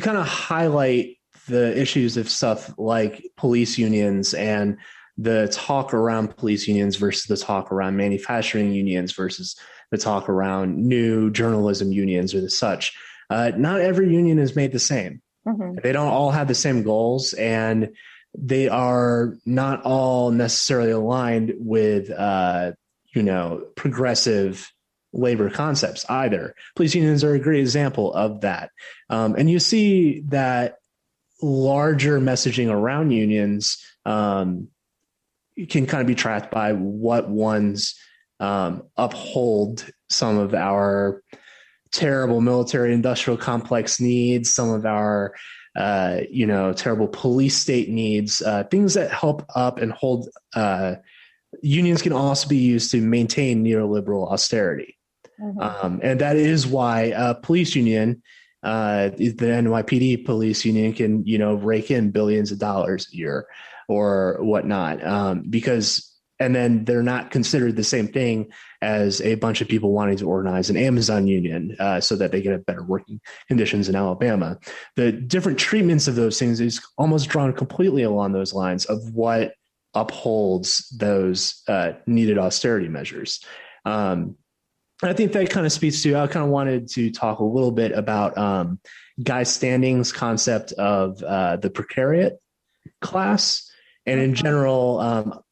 Speaker 4: kind of highlight the issues of stuff like police unions and the talk around police unions versus the talk around manufacturing unions versus the talk around new journalism unions or the such. Not every union is made the same. Mm-hmm. They don't all have the same goals, and they are not all necessarily aligned with, progressive labor concepts either. Police unions are a great example of that. And you see that larger messaging around unions can kind of be tracked by what ones uphold some of our terrible military industrial complex needs, some of our terrible police state needs, things that help up and hold. Unions can also be used to maintain neoliberal austerity. Mm-hmm. And that is why a police union, the NYPD police union, can, rake in billions of dollars a year or whatnot, and then they're not considered the same thing as a bunch of people wanting to organize an Amazon union so that they get better working conditions in Alabama. The different treatments of those things is almost drawn completely along those lines of what upholds those needed austerity measures. I think that kind of speaks to, I kind of wanted to talk a little bit about Guy Standing's concept of the precariat class. And in general,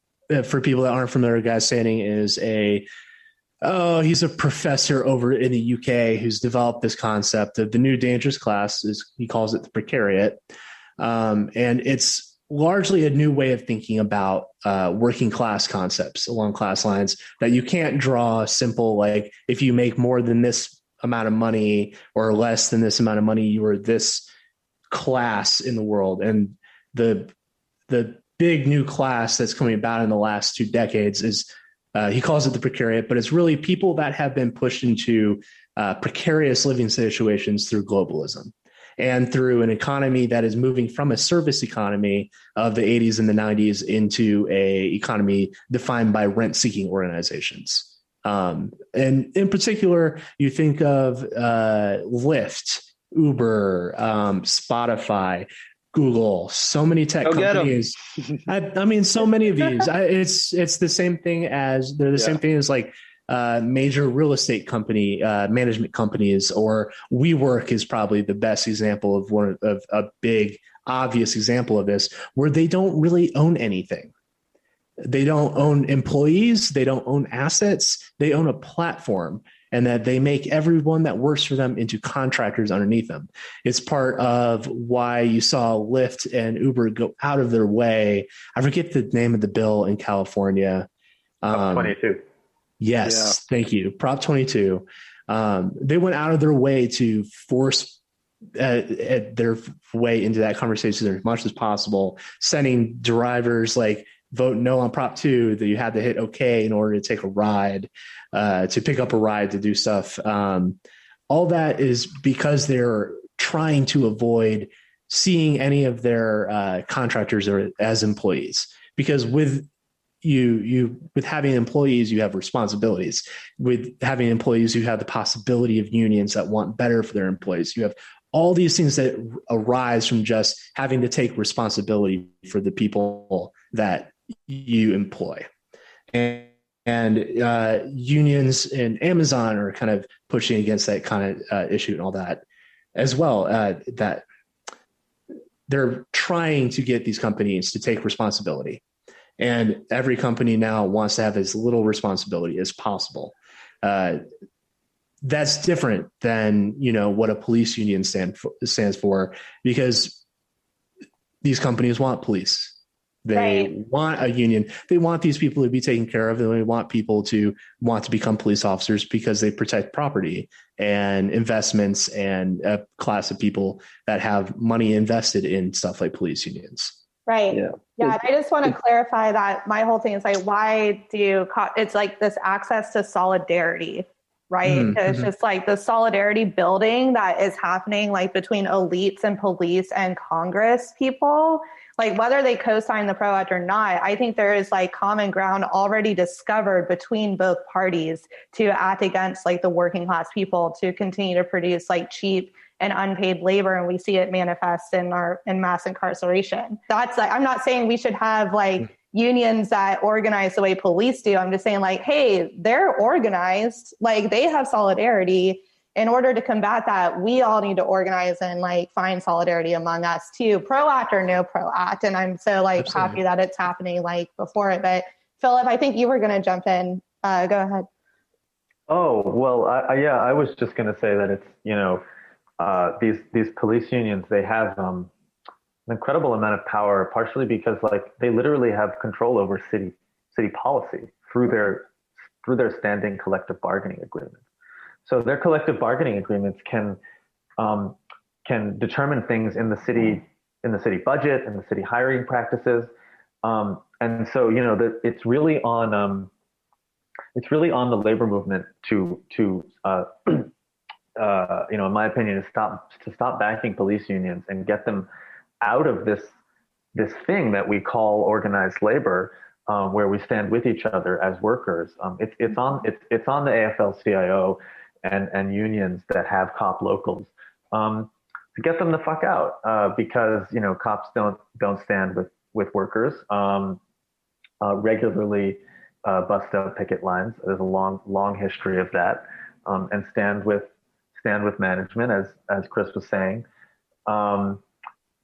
Speaker 4: for people that aren't familiar, Guy Standing is he's a professor over in the UK who's developed this concept of the new dangerous class, he calls it the precariat. And it's largely a new way of thinking about working class concepts along class lines that you can't draw simple, like if you make more than this amount of money or less than this amount of money, you are this class in the world. And the big new class that's coming about in the last 2 decades is, he calls it the precariat, but it's really people that have been pushed into precarious living situations through globalism and through an economy that is moving from a service economy of the 80s and the 90s into a economy defined by rent-seeking organizations. And in particular, you think of Lyft, Uber, Spotify, Google, so many tech companies. I mean, so many of these. It's the same thing as same thing as like major real estate company management companies, or WeWork is probably the best example of a big obvious example of this, where they don't really own anything. They don't own employees. They don't own assets. They own a platform, and that they make everyone that works for them into contractors underneath them. It's part of why you saw Lyft and Uber go out of their way. I forget the name of the bill in California.
Speaker 3: 22.
Speaker 4: Yes, yeah. Thank you. Prop 22. They went out of their way to force their way into that conversation as much as possible, sending drivers like vote no on Prop 2, that you had to hit OK in order to take a ride, to pick up a ride to do stuff. All that is because they're trying to avoid seeing any of their contractors as employees, because with having employees, you have responsibilities. With having employees, you have the possibility of unions that want better for their employees. You have all these things that arise from just having to take responsibility for the people that you employ. And unions and Amazon are kind of pushing against that kind of issue and all that as well, that they're trying to get these companies to take responsibility. And every company now wants to have as little responsibility as possible. That's different than, what a police union stands for, because these companies want police. They want a union. They want these people to be taken care of. They want people to want to become police officers because they protect property and investments and a class of people that have money invested in stuff like police unions.
Speaker 1: Right. Yeah. And I just want to clarify that my whole thing is like, why it's like this access to solidarity, right? Mm-hmm. It's just like the solidarity building that is happening like between elites and police and Congress people, like whether they co-sign the PRO Act or not. I think there is like common ground already discovered between both parties to act against like the working class people to continue to produce like cheap and unpaid labor, and we see it manifest in mass incarceration. That's like, I'm not saying we should have like unions that organize the way police do. I'm just saying, like, hey, they're organized, like they have solidarity. In order to combat that, we all need to organize and like find solidarity among us too, pro-act or no pro-act. And I'm so like
Speaker 4: Absolutely.
Speaker 1: happy that it's happening like before it. But Philip, I think you were going to jump in. Go ahead.
Speaker 3: Oh, well, I was just going to say that it's, these police unions, they have an incredible amount of power, partially because like they literally have control over city policy through their standing collective bargaining agreements. So their collective bargaining agreements can determine things in the city budget and the city hiring practices, and so it's really on the labor movement to in my opinion, to stop backing police unions and get them out of this thing that we call organized labor, where we stand with each other as workers. It's on the AFL-CIO and unions that have cop locals, to get them the fuck out, because cops don't stand with workers, regularly bust out picket lines. There's a long history of that, and stand with management, as Chris was saying.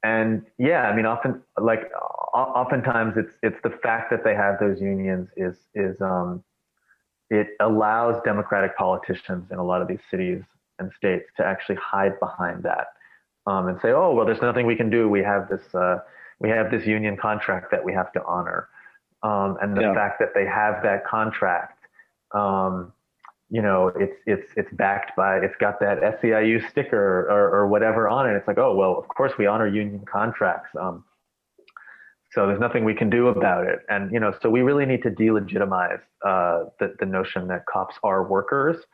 Speaker 3: And yeah, I mean, oftentimes it's the fact that they have those unions is it allows democratic politicians in a lot of these cities and states to actually hide behind that, and say, oh, well, there's nothing we can do. We have this union contract that we have to honor. And the fact that they have that contract, it's backed by, it's got that SEIU sticker or whatever on it. It's like, oh, well, of course we honor union contracts. So there's nothing we can do about it. And, so we really need to delegitimize the notion that cops are workers,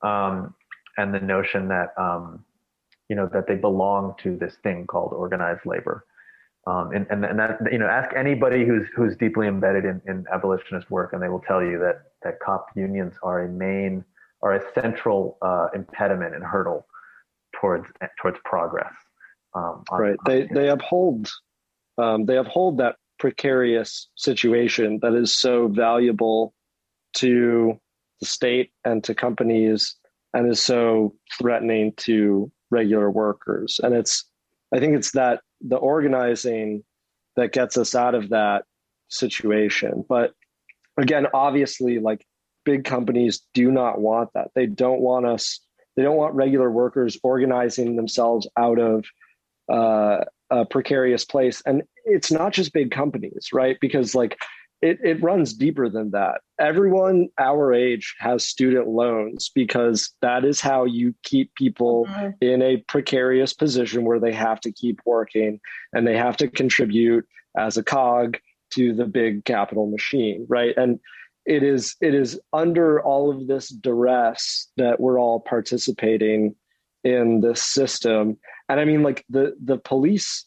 Speaker 3: and the notion that, that they belong to this thing called organized labor. And that, ask anybody who's deeply embedded in abolitionist work, and they will tell you that cop unions are a central impediment and hurdle towards progress.
Speaker 2: Right. They uphold that precarious situation that is so valuable to the state and to companies, and is so threatening to regular workers. And I think it's that the organizing that gets us out of that situation. But again, obviously, like, big companies do not want that. They don't want regular workers organizing themselves out of a precarious place. And it's not just big companies, right? Because like it runs deeper than that. Everyone our age has student loans, because that is how you keep people in a precarious position where they have to keep working and they have to contribute as a cog to the big capital machine, right? And it is under all of this duress that we're all participating in this system. And I mean, like the police,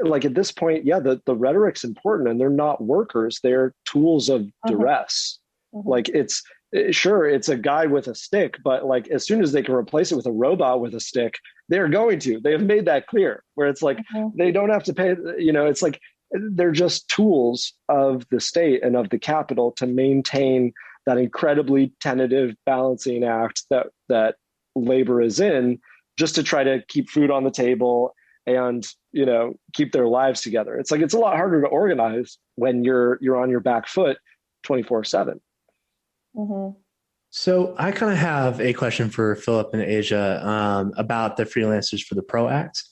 Speaker 2: like at this point, the rhetoric's important, and they're not workers. They're tools of duress. Like it's a guy with a stick, but like as soon as they can replace it with a robot with a stick, they're going to. They have made that clear, where it's like they don't have to pay. It's like they're just tools of the state and of the capital to maintain that incredibly tentative balancing act that labor is in, just to try to keep food on the table and keep their lives together. It's like it's a lot harder to organize when you're on your back foot 24/7.
Speaker 4: So I kind of have a question for Philip and Asia about the Freelancers for the PRO Act.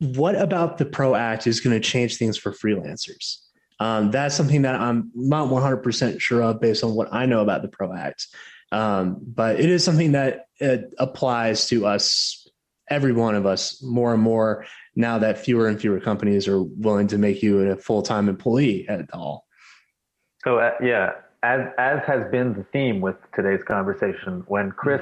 Speaker 4: What about the PRO Act is going to change things for freelancers? That's something that I'm not 100% sure of based on what I know about the PRO Act. But it is something that applies to us, every one of us, more and more now that fewer and fewer companies are willing to make you a full-time employee at all.
Speaker 3: So as has been the theme with today's conversation, when Chris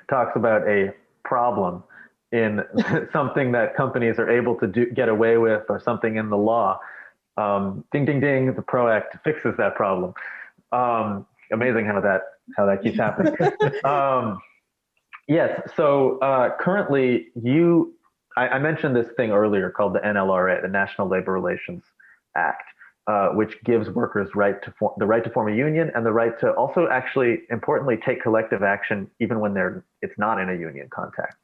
Speaker 3: talks about a problem in something that companies are able to get away with, or something in the law, ding, ding, ding, the PRO Act fixes that problem. Amazing how that keeps happening. Yes. So currently, I mentioned this thing earlier called the NLRA, the National Labor Relations Act. which gives workers the right to form a union and the right to also actually, importantly, take collective action even when it's not in a union context.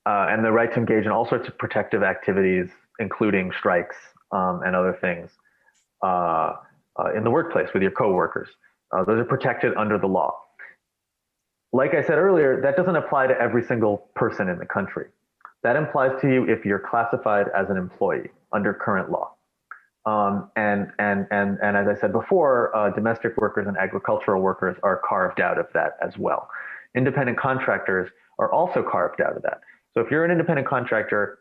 Speaker 3: And the right to engage in all sorts of protective activities, including strikes and other things in the workplace with your coworkers. Those are protected under the law. Like I said earlier, that doesn't apply to every single person in the country. That applies to you if you're classified as an employee under current law. And as I said before, domestic workers and agricultural workers are carved out of that as well. Independent contractors are also carved out of that. So if you're an independent contractor,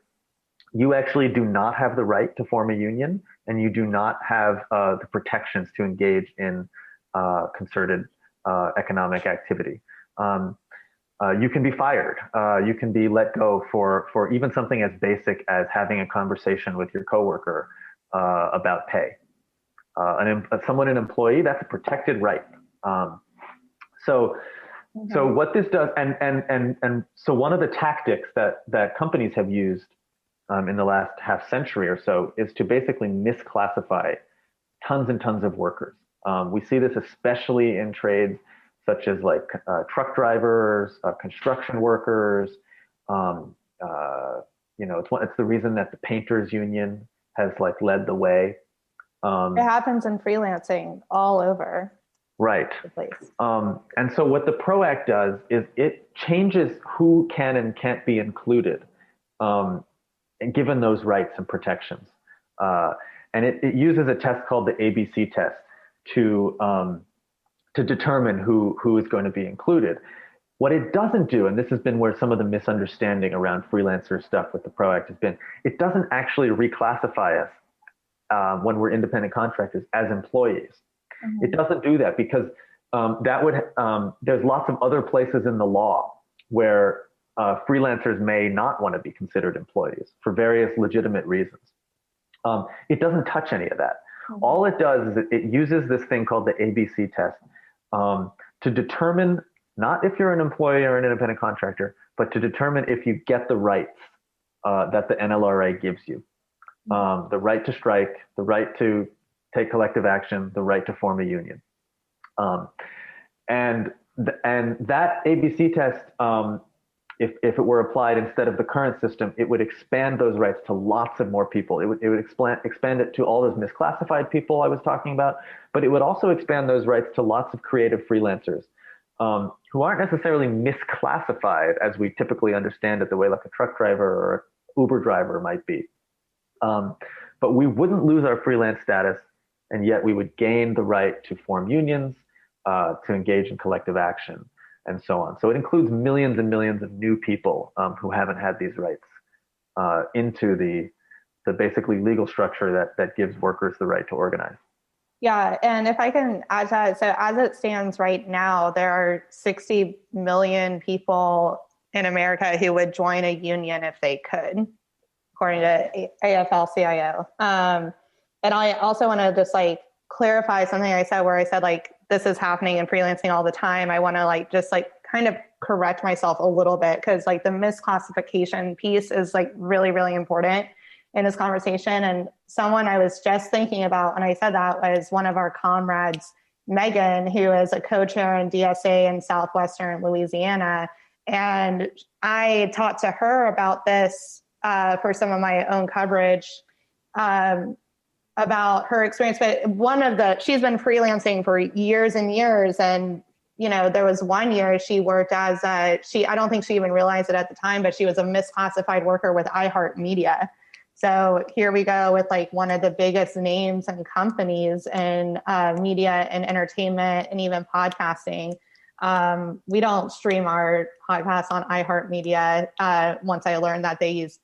Speaker 3: you actually do not have the right to form a union, and you do not have the protections to engage in concerted economic activity. You can be fired. You can be let go for even something as basic as having a conversation with your coworker about pay. Someone an employee, that's a protected right. So what this does, and so one of the tactics that companies have used in the last half century or so is to basically misclassify tons and tons of workers. We see this especially in trades such as like truck drivers, construction workers. It's the reason that the painters union has like led the way.
Speaker 1: It happens in freelancing all over.
Speaker 3: Right.
Speaker 1: The place.
Speaker 3: And so what the PRO Act does is it changes who can and can't be included, and given those rights and protections. And it uses a test called the ABC test to determine who is going to be included. What it doesn't do, and this has been where some of the misunderstanding around freelancer stuff with the PRO Act has been, it doesn't actually reclassify us when we're independent contractors as employees. Mm-hmm. It doesn't do that because there's lots of other places in the law where freelancers may not want to be considered employees for various legitimate reasons. It doesn't touch any of that. Mm-hmm. All it does is it uses this thing called the ABC test to determine not if you're an employee or an independent contractor, but to determine if you get the rights that the NLRA gives you. The right to strike, the right to take collective action, the right to form a union. And that ABC test, if it were applied instead of the current system, it would expand those rights to lots of more people. It would expand it to all those misclassified people I was talking about, but it would also expand those rights to lots of creative freelancers who aren't necessarily misclassified as we typically understand it, the way like a truck driver or an Uber driver might be. But we wouldn't lose our freelance status, and yet we would gain the right to form unions, to engage in collective action, and so on. So it includes millions and millions of new people who haven't had these rights into the basically legal structure that gives workers the right to organize.
Speaker 1: Yeah, and if I can add to that, so as it stands right now, there are 60 million people in America who would join a union if they could, according to AFL-CIO. And I also want to just like clarify something I said where I said like this is happening in freelancing all the time. I want to like just like kind of correct myself a little bit because like the misclassification piece is like really, really important in this conversation. And someone I was just thinking about when I said that was one of our comrades, Megan, who is a co-chair in DSA in Southwestern Louisiana. And I talked to her about this for some of my own coverage about her experience. But she's been freelancing for years and years. And, you know, there was one year she worked as I don't think she even realized it at the time, but she was a misclassified worker with iHeartMedia. So here we go with like one of the biggest names and companies in media and entertainment and even podcasting. We don't stream our podcasts on iHeartMedia once I learned that they use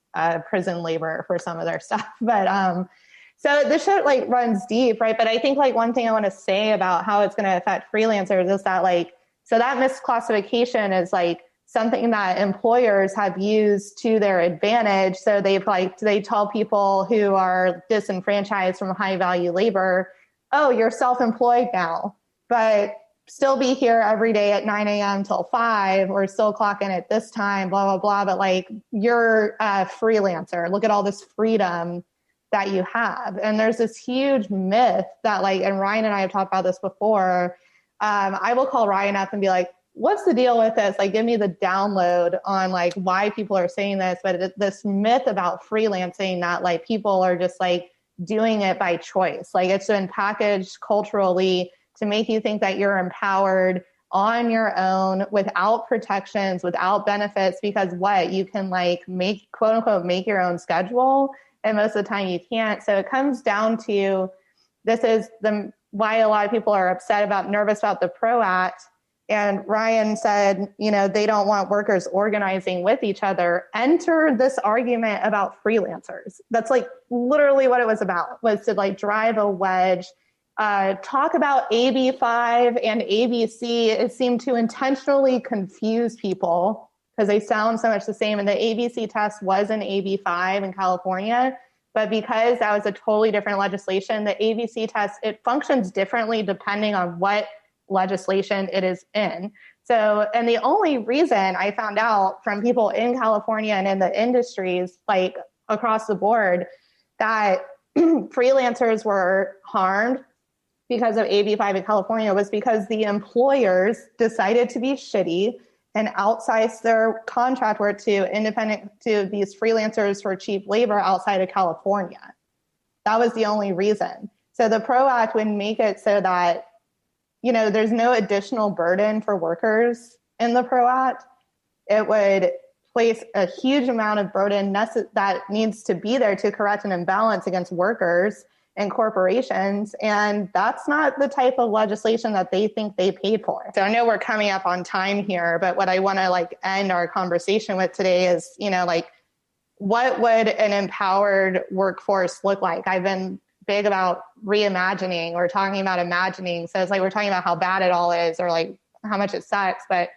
Speaker 1: prison labor for some of their stuff. But so this shit like runs deep, right? But I think like one thing I want to say about how it's going to affect freelancers is that like, so that misclassification is like something that employers have used to their advantage. So they tell people who are disenfranchised from high value labor, oh, you're self-employed now, but still be here every day at 9 a.m. till 5 or still clock in at this time, blah, blah, blah. But like you're a freelancer. Look at all this freedom that you have. And there's this huge myth that like, and Ryan and I have talked about this before. I will call Ryan up and be like, what's the deal with this? Like, give me the download on like why people are saying this. But this myth about freelancing that like people are just like doing it by choice. Like it's been packaged culturally to make you think that you're empowered on your own without protections, without benefits, because what you can like make, quote unquote, make your own schedule. And most of the time you can't. So it comes down to, this is why a lot of people are nervous about the PRO Act. And Ryan said, they don't want workers organizing with each other. Enter this argument about freelancers. That's like literally what it was about, was to like drive a wedge. Talk about AB5 and ABC. It seemed to intentionally confuse people because they sound so much the same. And the ABC test was an AB5 in California. But because that was a totally different legislation, the ABC test, it functions differently depending on what legislation it is in. So, and the only reason I found out from people in California and in the industries, like across the board, that freelancers were harmed because of AB5 in California was because the employers decided to be shitty and outsize their contract work to these freelancers for cheap labor outside of California. That was the only reason. So the PRO Act would make it so that, there's no additional burden for workers in the PRO Act. It would place a huge amount of burden that needs to be there to correct an imbalance against workers and corporations. And that's not the type of legislation that they think they paid for. So I know we're coming up on time here, but what I want to like end our conversation with today is, what would an empowered workforce look like? I've been big about reimagining or talking about imagining. So it's like, we're talking about how bad it all is or like how much it sucks, but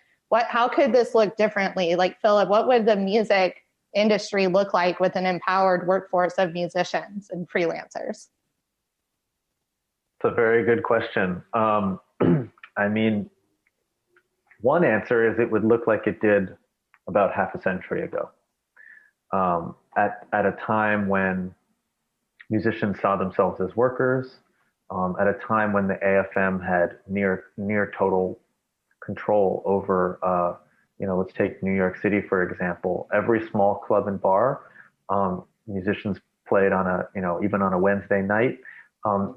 Speaker 1: how could this look differently? Like Philip, what would the music industry look like with an empowered workforce of musicians and freelancers?
Speaker 3: It's a very good question. I mean, one answer is it would look like it did about half a century ago, at a time when musicians saw themselves as workers, at a time when the AFM had near total control over, let's take New York City, for example. Every small club and bar, musicians played on even on a Wednesday night.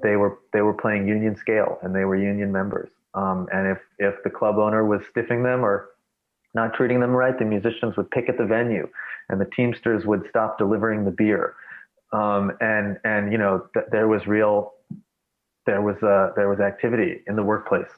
Speaker 3: They were playing union scale and they were union members. And if the club owner was stiffing them or not treating them right, the musicians would picket the venue and the Teamsters would stop delivering the beer. There was activity in the workplace.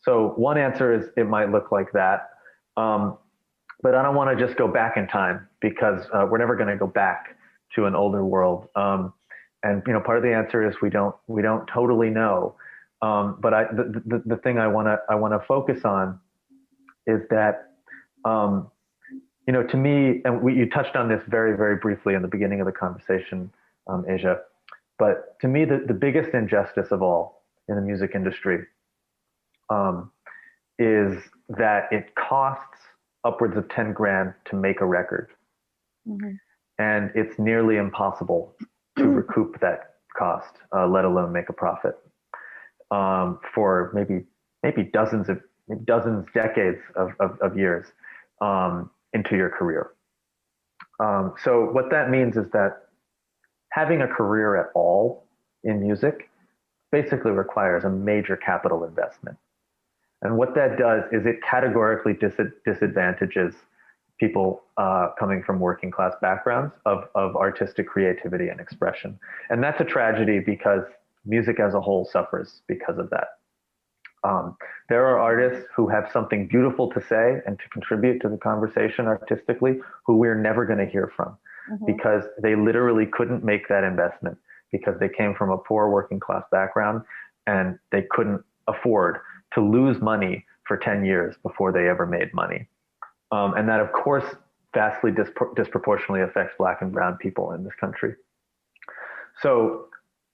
Speaker 3: So one answer is it might look like that. But I don't want to just go back in time because we're never going to go back to an older world. And part of the answer is we don't totally know. But the thing I want to focus on is that to me, and you touched on this very, very briefly in the beginning of the conversation, Asia. But to me, the biggest injustice of all in the music industry is that it costs upwards of 10 grand to make a record. Mm-hmm. And it's nearly impossible to recoup that cost, let alone make a profit, for maybe dozens, decades of years into your career. So what that means is that having a career at all in music basically requires a major capital investment. And what that does is it categorically disadvantages people coming from working class backgrounds of artistic creativity and expression. And that's a tragedy because music as a whole suffers because of that. There are artists who have something beautiful to say and to contribute to the conversation artistically who we're never going to hear from, mm-hmm. because they literally couldn't make that investment because they came from a poor working class background and they couldn't afford to lose money for 10 years before they ever made money. And that, of course, vastly disproportionately affects Black and brown people in this country. So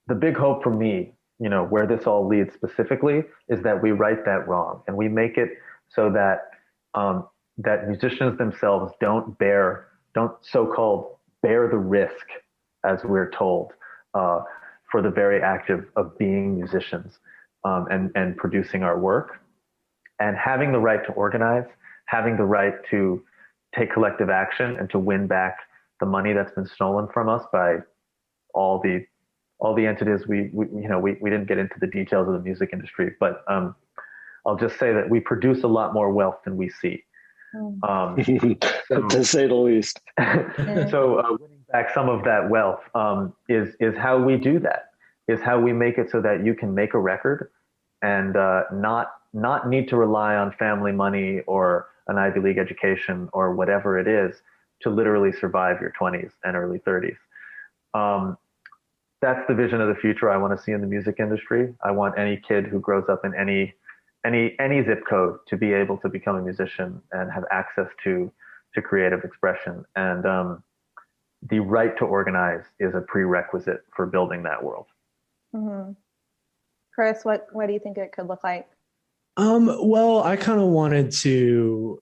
Speaker 3: the big hope for me, where this all leads specifically, is that we right that wrong and we make it so that that musicians themselves don't so-called bear the risk, as we're told, for the very act of being musicians, and producing our work, and having the right to organize, having the right to take collective action and to win back the money that's been stolen from us by all the entities. We didn't get into the details of the music industry, but I'll just say that we produce a lot more wealth than we see.
Speaker 2: To say the least.
Speaker 3: So winning back some of that wealth is how we do that, is how we make it so that you can make a record and not need to rely on family money or an Ivy League education or whatever it is to literally survive your 20s and early 30s. That's the vision of the future I want to see in the music industry. I want any kid who grows up in any zip code to be able to become a musician and have access to creative expression. And the right to organize is a prerequisite for building that world.
Speaker 1: Mm-hmm. Chris, what do you think it could look like?
Speaker 4: Well, I kind of wanted to,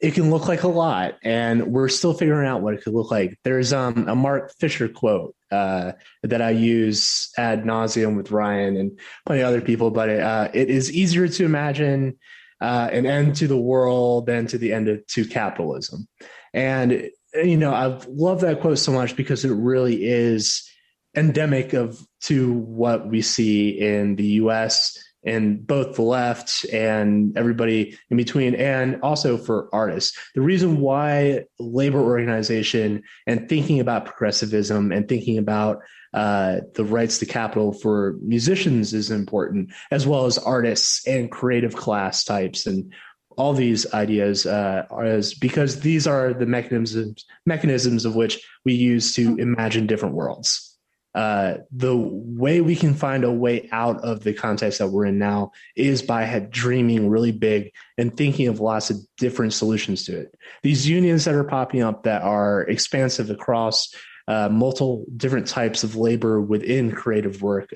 Speaker 4: it can look like a lot, and we're still figuring out what it could look like. There's a Mark Fisher quote that I use ad nauseum with Ryan and plenty of other people, but it is easier to imagine an end to the world than to the end to capitalism. And, I've loved that quote so much because it really is endemic to what we see in the US and both the left and everybody in between, and also for artists. The reason why labor organization and thinking about progressivism and thinking about the rights to capital for musicians is important, as well as artists and creative class types and all these ideas is because these are the mechanisms of which we use to imagine different worlds. The way we can find a way out of the context that we're in now is by dreaming really big and thinking of lots of different solutions to it. These unions that are popping up that are expansive across multiple different types of labor within creative work,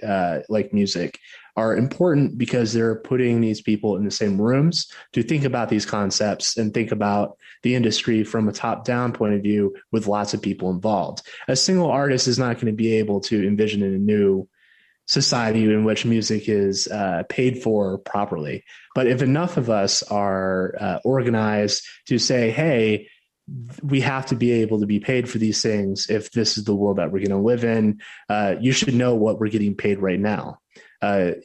Speaker 4: like music, are important because they're putting these people in the same rooms to think about these concepts and think about the industry from a top-down point of view with lots of people involved. A single artist is not going to be able to envision a new society in which music is paid for properly. But if enough of us are organized to say, hey, we have to be able to be paid for these things if this is the world that we're going to live in, you should know what we're getting paid right now. UMAW's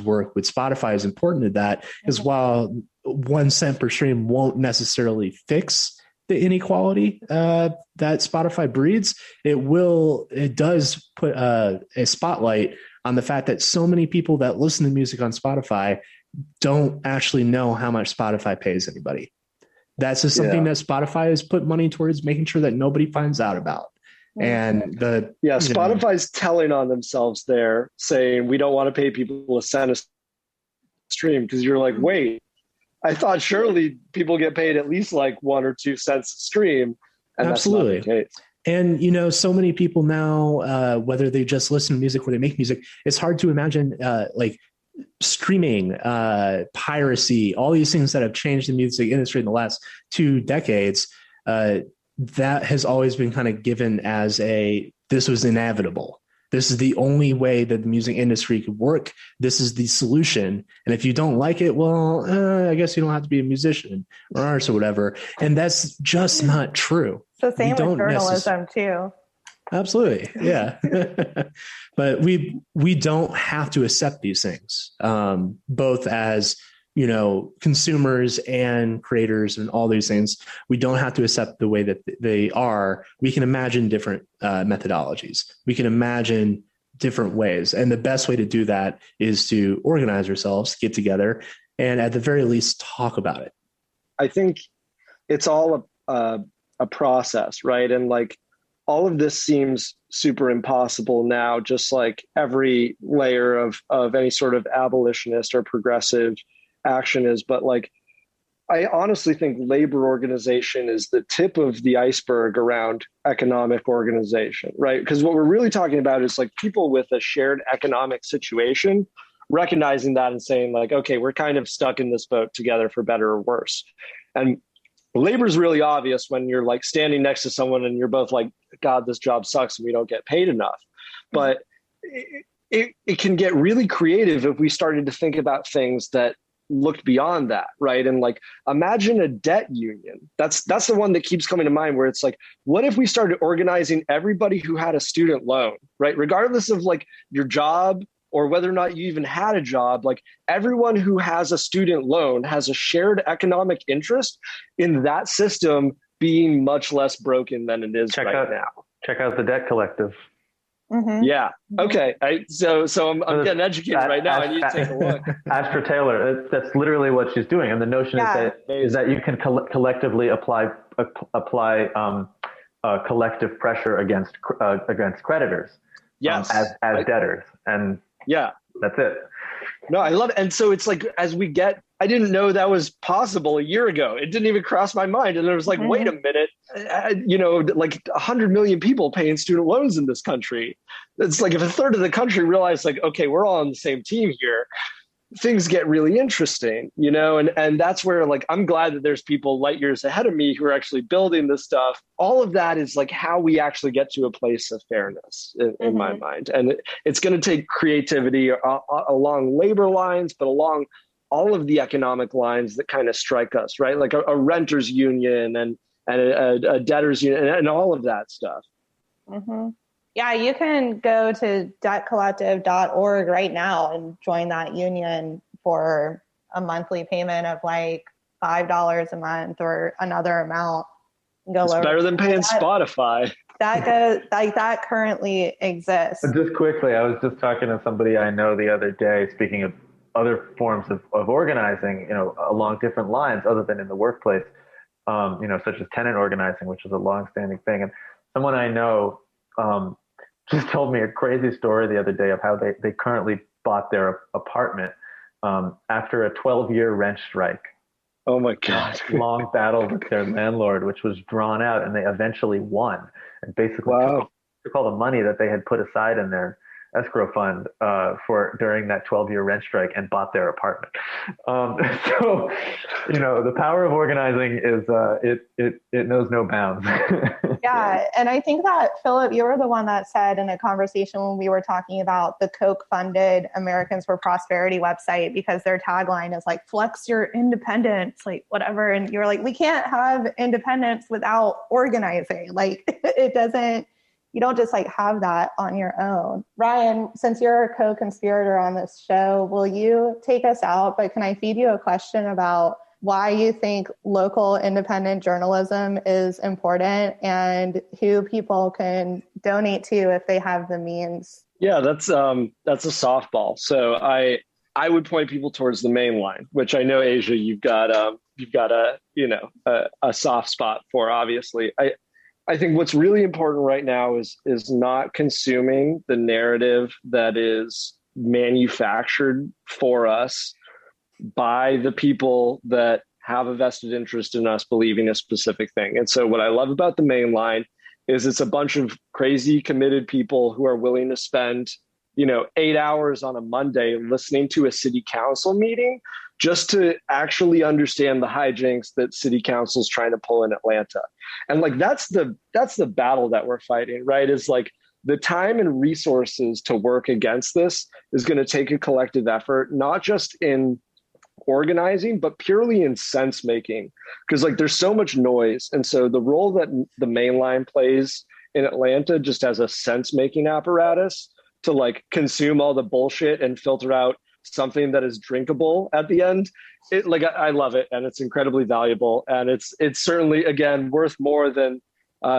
Speaker 4: work with Spotify is important to that, as while 1 cent per stream won't necessarily fix the inequality that Spotify breeds, it does put a spotlight on the fact that so many people that listen to music on Spotify don't actually know how much Spotify pays anybody. That's just something that Spotify has put money towards making sure that nobody finds out about. And
Speaker 2: Spotify's telling on themselves there, saying we don't want to pay people a cent a stream, because you're like, wait, I thought surely people get paid at least like 1 or 2 cents a stream. And
Speaker 4: absolutely.
Speaker 2: That's not the case.
Speaker 4: And, so many people now, whether they just listen to music or they make music, it's hard to imagine like streaming, piracy, all these things that have changed the music industry in the last 2 decades. That has always been kind of given as this was inevitable. This is the only way that the music industry could work. This is the solution. And if you don't like it, well, I guess you don't have to be a musician or artist or whatever. And that's just not true.
Speaker 1: So same with journalism too.
Speaker 4: Absolutely. Yeah. But we don't have to accept these things, both as, consumers and creators and all these things. We don't have to accept the way that they are. We can imagine different methodologies. We can imagine different ways. And the best way to do that is to organize ourselves, get together, and at the very least, talk about it.
Speaker 2: I think it's all a process, right? And like all of this seems super impossible now, just like every layer of any sort of abolitionist or progressive action is. But like, I honestly think labor organization is the tip of the iceberg around economic organization, right? Because what we're really talking about is like people with a shared economic situation, recognizing that and saying like, okay, we're kind of stuck in this boat together for better or worse. And Labor is really obvious when you're like standing next to someone and you're both like, God, this job sucks and we don't get paid enough. But it can get really creative if we started to think about things that looked beyond that, right? And like, imagine a debt union. That's the one that keeps coming to mind, where it's like, what if we started organizing everybody who had a student loan, right? Regardless of like your job or whether or not you even had a job, like everyone who has a student loan has a shared economic interest in that system being much less broken than it is now.
Speaker 3: Check out the Debt Collective.
Speaker 1: Mm-hmm.
Speaker 2: Yeah. Okay. So I'm getting educated right now. I need to take a look.
Speaker 3: As for Taylor, that's literally what she's doing, and the notion is that you can collectively apply collective pressure against creditors.
Speaker 2: Yes.
Speaker 3: As debtors, and that's it.
Speaker 2: No, I love it. And so it's like, I didn't know that was possible a year ago. It didn't even cross my mind. And it was like, wait a minute, like 100 million people paying student loans in this country. It's like if a third of the country realized like, okay, we're all on the same team here, things get really interesting, and that's where like, I'm glad that there's people light years ahead of me who are actually building this stuff. All of that is like how we actually get to a place of fairness in my mind. And it's going to take creativity along labor lines, but along all of the economic lines that kind of strike us, right? Like a renters union and a debtors union and all of that stuff.
Speaker 1: Mm-hmm. Yeah, you can go to debtcollective.org right now and join that union for a monthly payment of like $5 a month or another amount.
Speaker 2: It's better than paying Spotify.
Speaker 1: That currently exists.
Speaker 3: But just quickly, I was just talking to somebody I know the other day, speaking of other forms of organizing, along different lines other than in the workplace, such as tenant organizing, which is a long-standing thing. And someone I know just told me a crazy story the other day of how they currently bought their apartment after a 12-year rent strike.
Speaker 2: Oh my God.
Speaker 3: Long battle with their landlord, which was drawn out, and they eventually won. And basically took all the money that they had put aside in their escrow fund for during that 12-year rent strike and bought their apartment. So, the power of organizing is it knows no bounds.
Speaker 1: Yeah, and I think that Philip, you were the one that said in a conversation when we were talking about the Koch-funded Americans for Prosperity website, because their tagline is like "flex your independence," like whatever, and you were like, we can't have independence without organizing. Like it doesn't. You don't just like have that on your own. Ryan, since you're a co-conspirator on this show, will you take us out? But can I feed you a question about why you think local independent journalism is important and who people can donate to if they have the means? Yeah,
Speaker 2: that's a softball. So I would point people towards the main line, which I know, Asia, you've got a soft spot for, obviously. I think what's really important right now is not consuming the narrative that is manufactured for us by the people that have a vested interest in us believing a specific thing. And so what I love about the main line is it's a bunch of crazy committed people who are willing to spend 8 hours on a Monday listening to a city council meeting just to actually understand the hijinks that city council is trying to pull in Atlanta. And like, that's the battle that we're fighting, right? Is like the time and resources to work against this is going to take a collective effort, not just in organizing, but purely in sense making, because like there's so much noise. And so the role that the main line plays in Atlanta just as a sense making apparatus to like consume all the bullshit and filter out something that is drinkable at the end. I love it, and it's incredibly valuable, and it's certainly, again, worth more than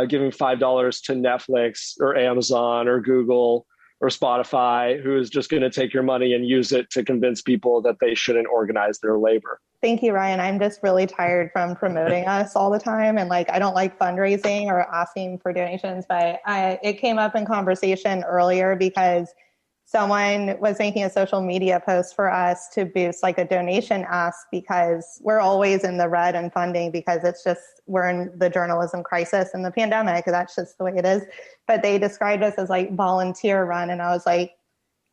Speaker 2: giving $5 to Netflix or Amazon or Google or Spotify, who is just going to take your money and use it to convince people that they shouldn't organize their labor.
Speaker 1: Thank you, Ryan. I'm just really tired from promoting us all the time. And like, I don't like fundraising or asking for donations, but it came up in conversation earlier because someone was making a social media post for us to boost like a donation ask, because we're always in the red in funding because we're in the journalism crisis and the pandemic. That's just the way it is. But they described us as like volunteer run. And I was like,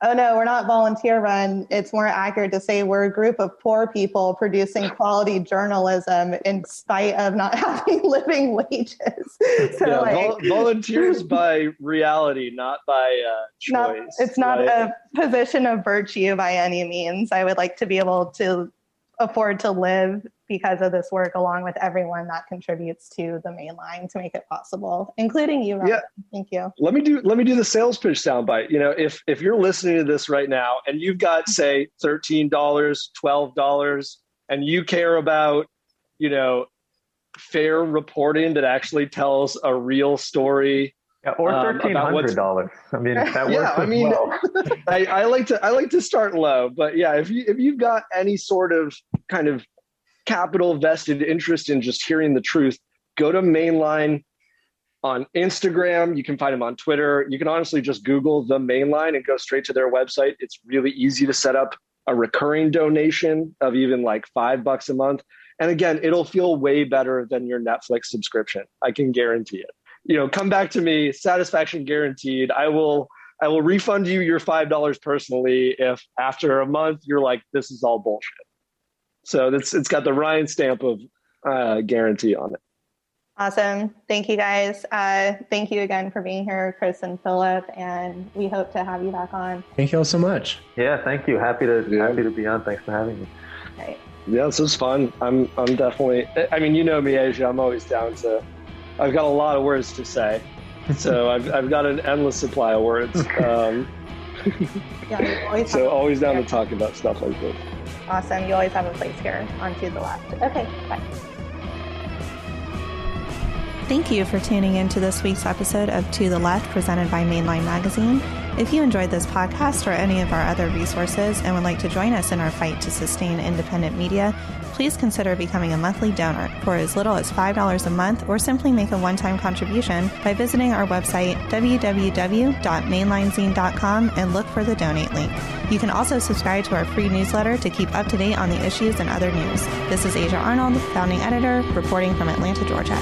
Speaker 1: Oh no, we're not volunteer run. It's more accurate to say we're a group of poor people producing quality journalism in spite of not having living wages. So
Speaker 2: volunteers by reality, not by choice.
Speaker 1: It's not a position of virtue by any means. I would like to be able to afford to live because of this work, along with everyone that contributes to the main line to make it possible, including you, Robin. Yeah. Thank you.
Speaker 2: Let me do the sales pitch soundbite. If you're listening to this right now and you've got, say, $13, $12, and you care about, fair reporting that actually tells a real story.
Speaker 3: Yeah, or $1,300. I mean, that works well.
Speaker 2: I like to start low, but yeah, if you've got any sort of kind of capital vested interest in just hearing the truth, go to Mainline on Instagram. You can find them on Twitter. You can honestly just Google the Mainline and go straight to their website. It's really easy to set up a recurring donation of even like $5 a month. And again, it'll feel way better than your Netflix subscription. I can guarantee it. Come back to me, satisfaction guaranteed. I will refund you your $5 personally if after a month you're like, this is all bullshit. So it's got the Ryan stamp of guarantee on it.
Speaker 1: Awesome. Thank you, guys. Thank you again for being here, Chris and Philip, and we hope to have you back on.
Speaker 4: Thank you all so much.
Speaker 3: Yeah, thank you. Happy to be on. Thanks for having me.
Speaker 1: Right.
Speaker 2: Yeah, this was fun. I'm definitely, you know me, Asia. I'm always down to, I've got a lot of words to say. So I've got an endless supply of words. Always down to talk about stuff like this.
Speaker 1: Awesome. You always have a place here on To the Left. Okay, bye. Thank you for tuning in to this week's episode of To the Left, presented by Mainline Magazine. If you enjoyed this podcast or any of our other resources and would like to join us in our fight to sustain independent media, please consider becoming a monthly donor for as little as $5 a month, or simply make a one-time contribution by visiting our website, www.mainlinezine.com, and look for the donate link. You can also subscribe to our free newsletter to keep up to date on the issues and other news. This is Asia Arnold, founding editor, reporting from Atlanta, Georgia.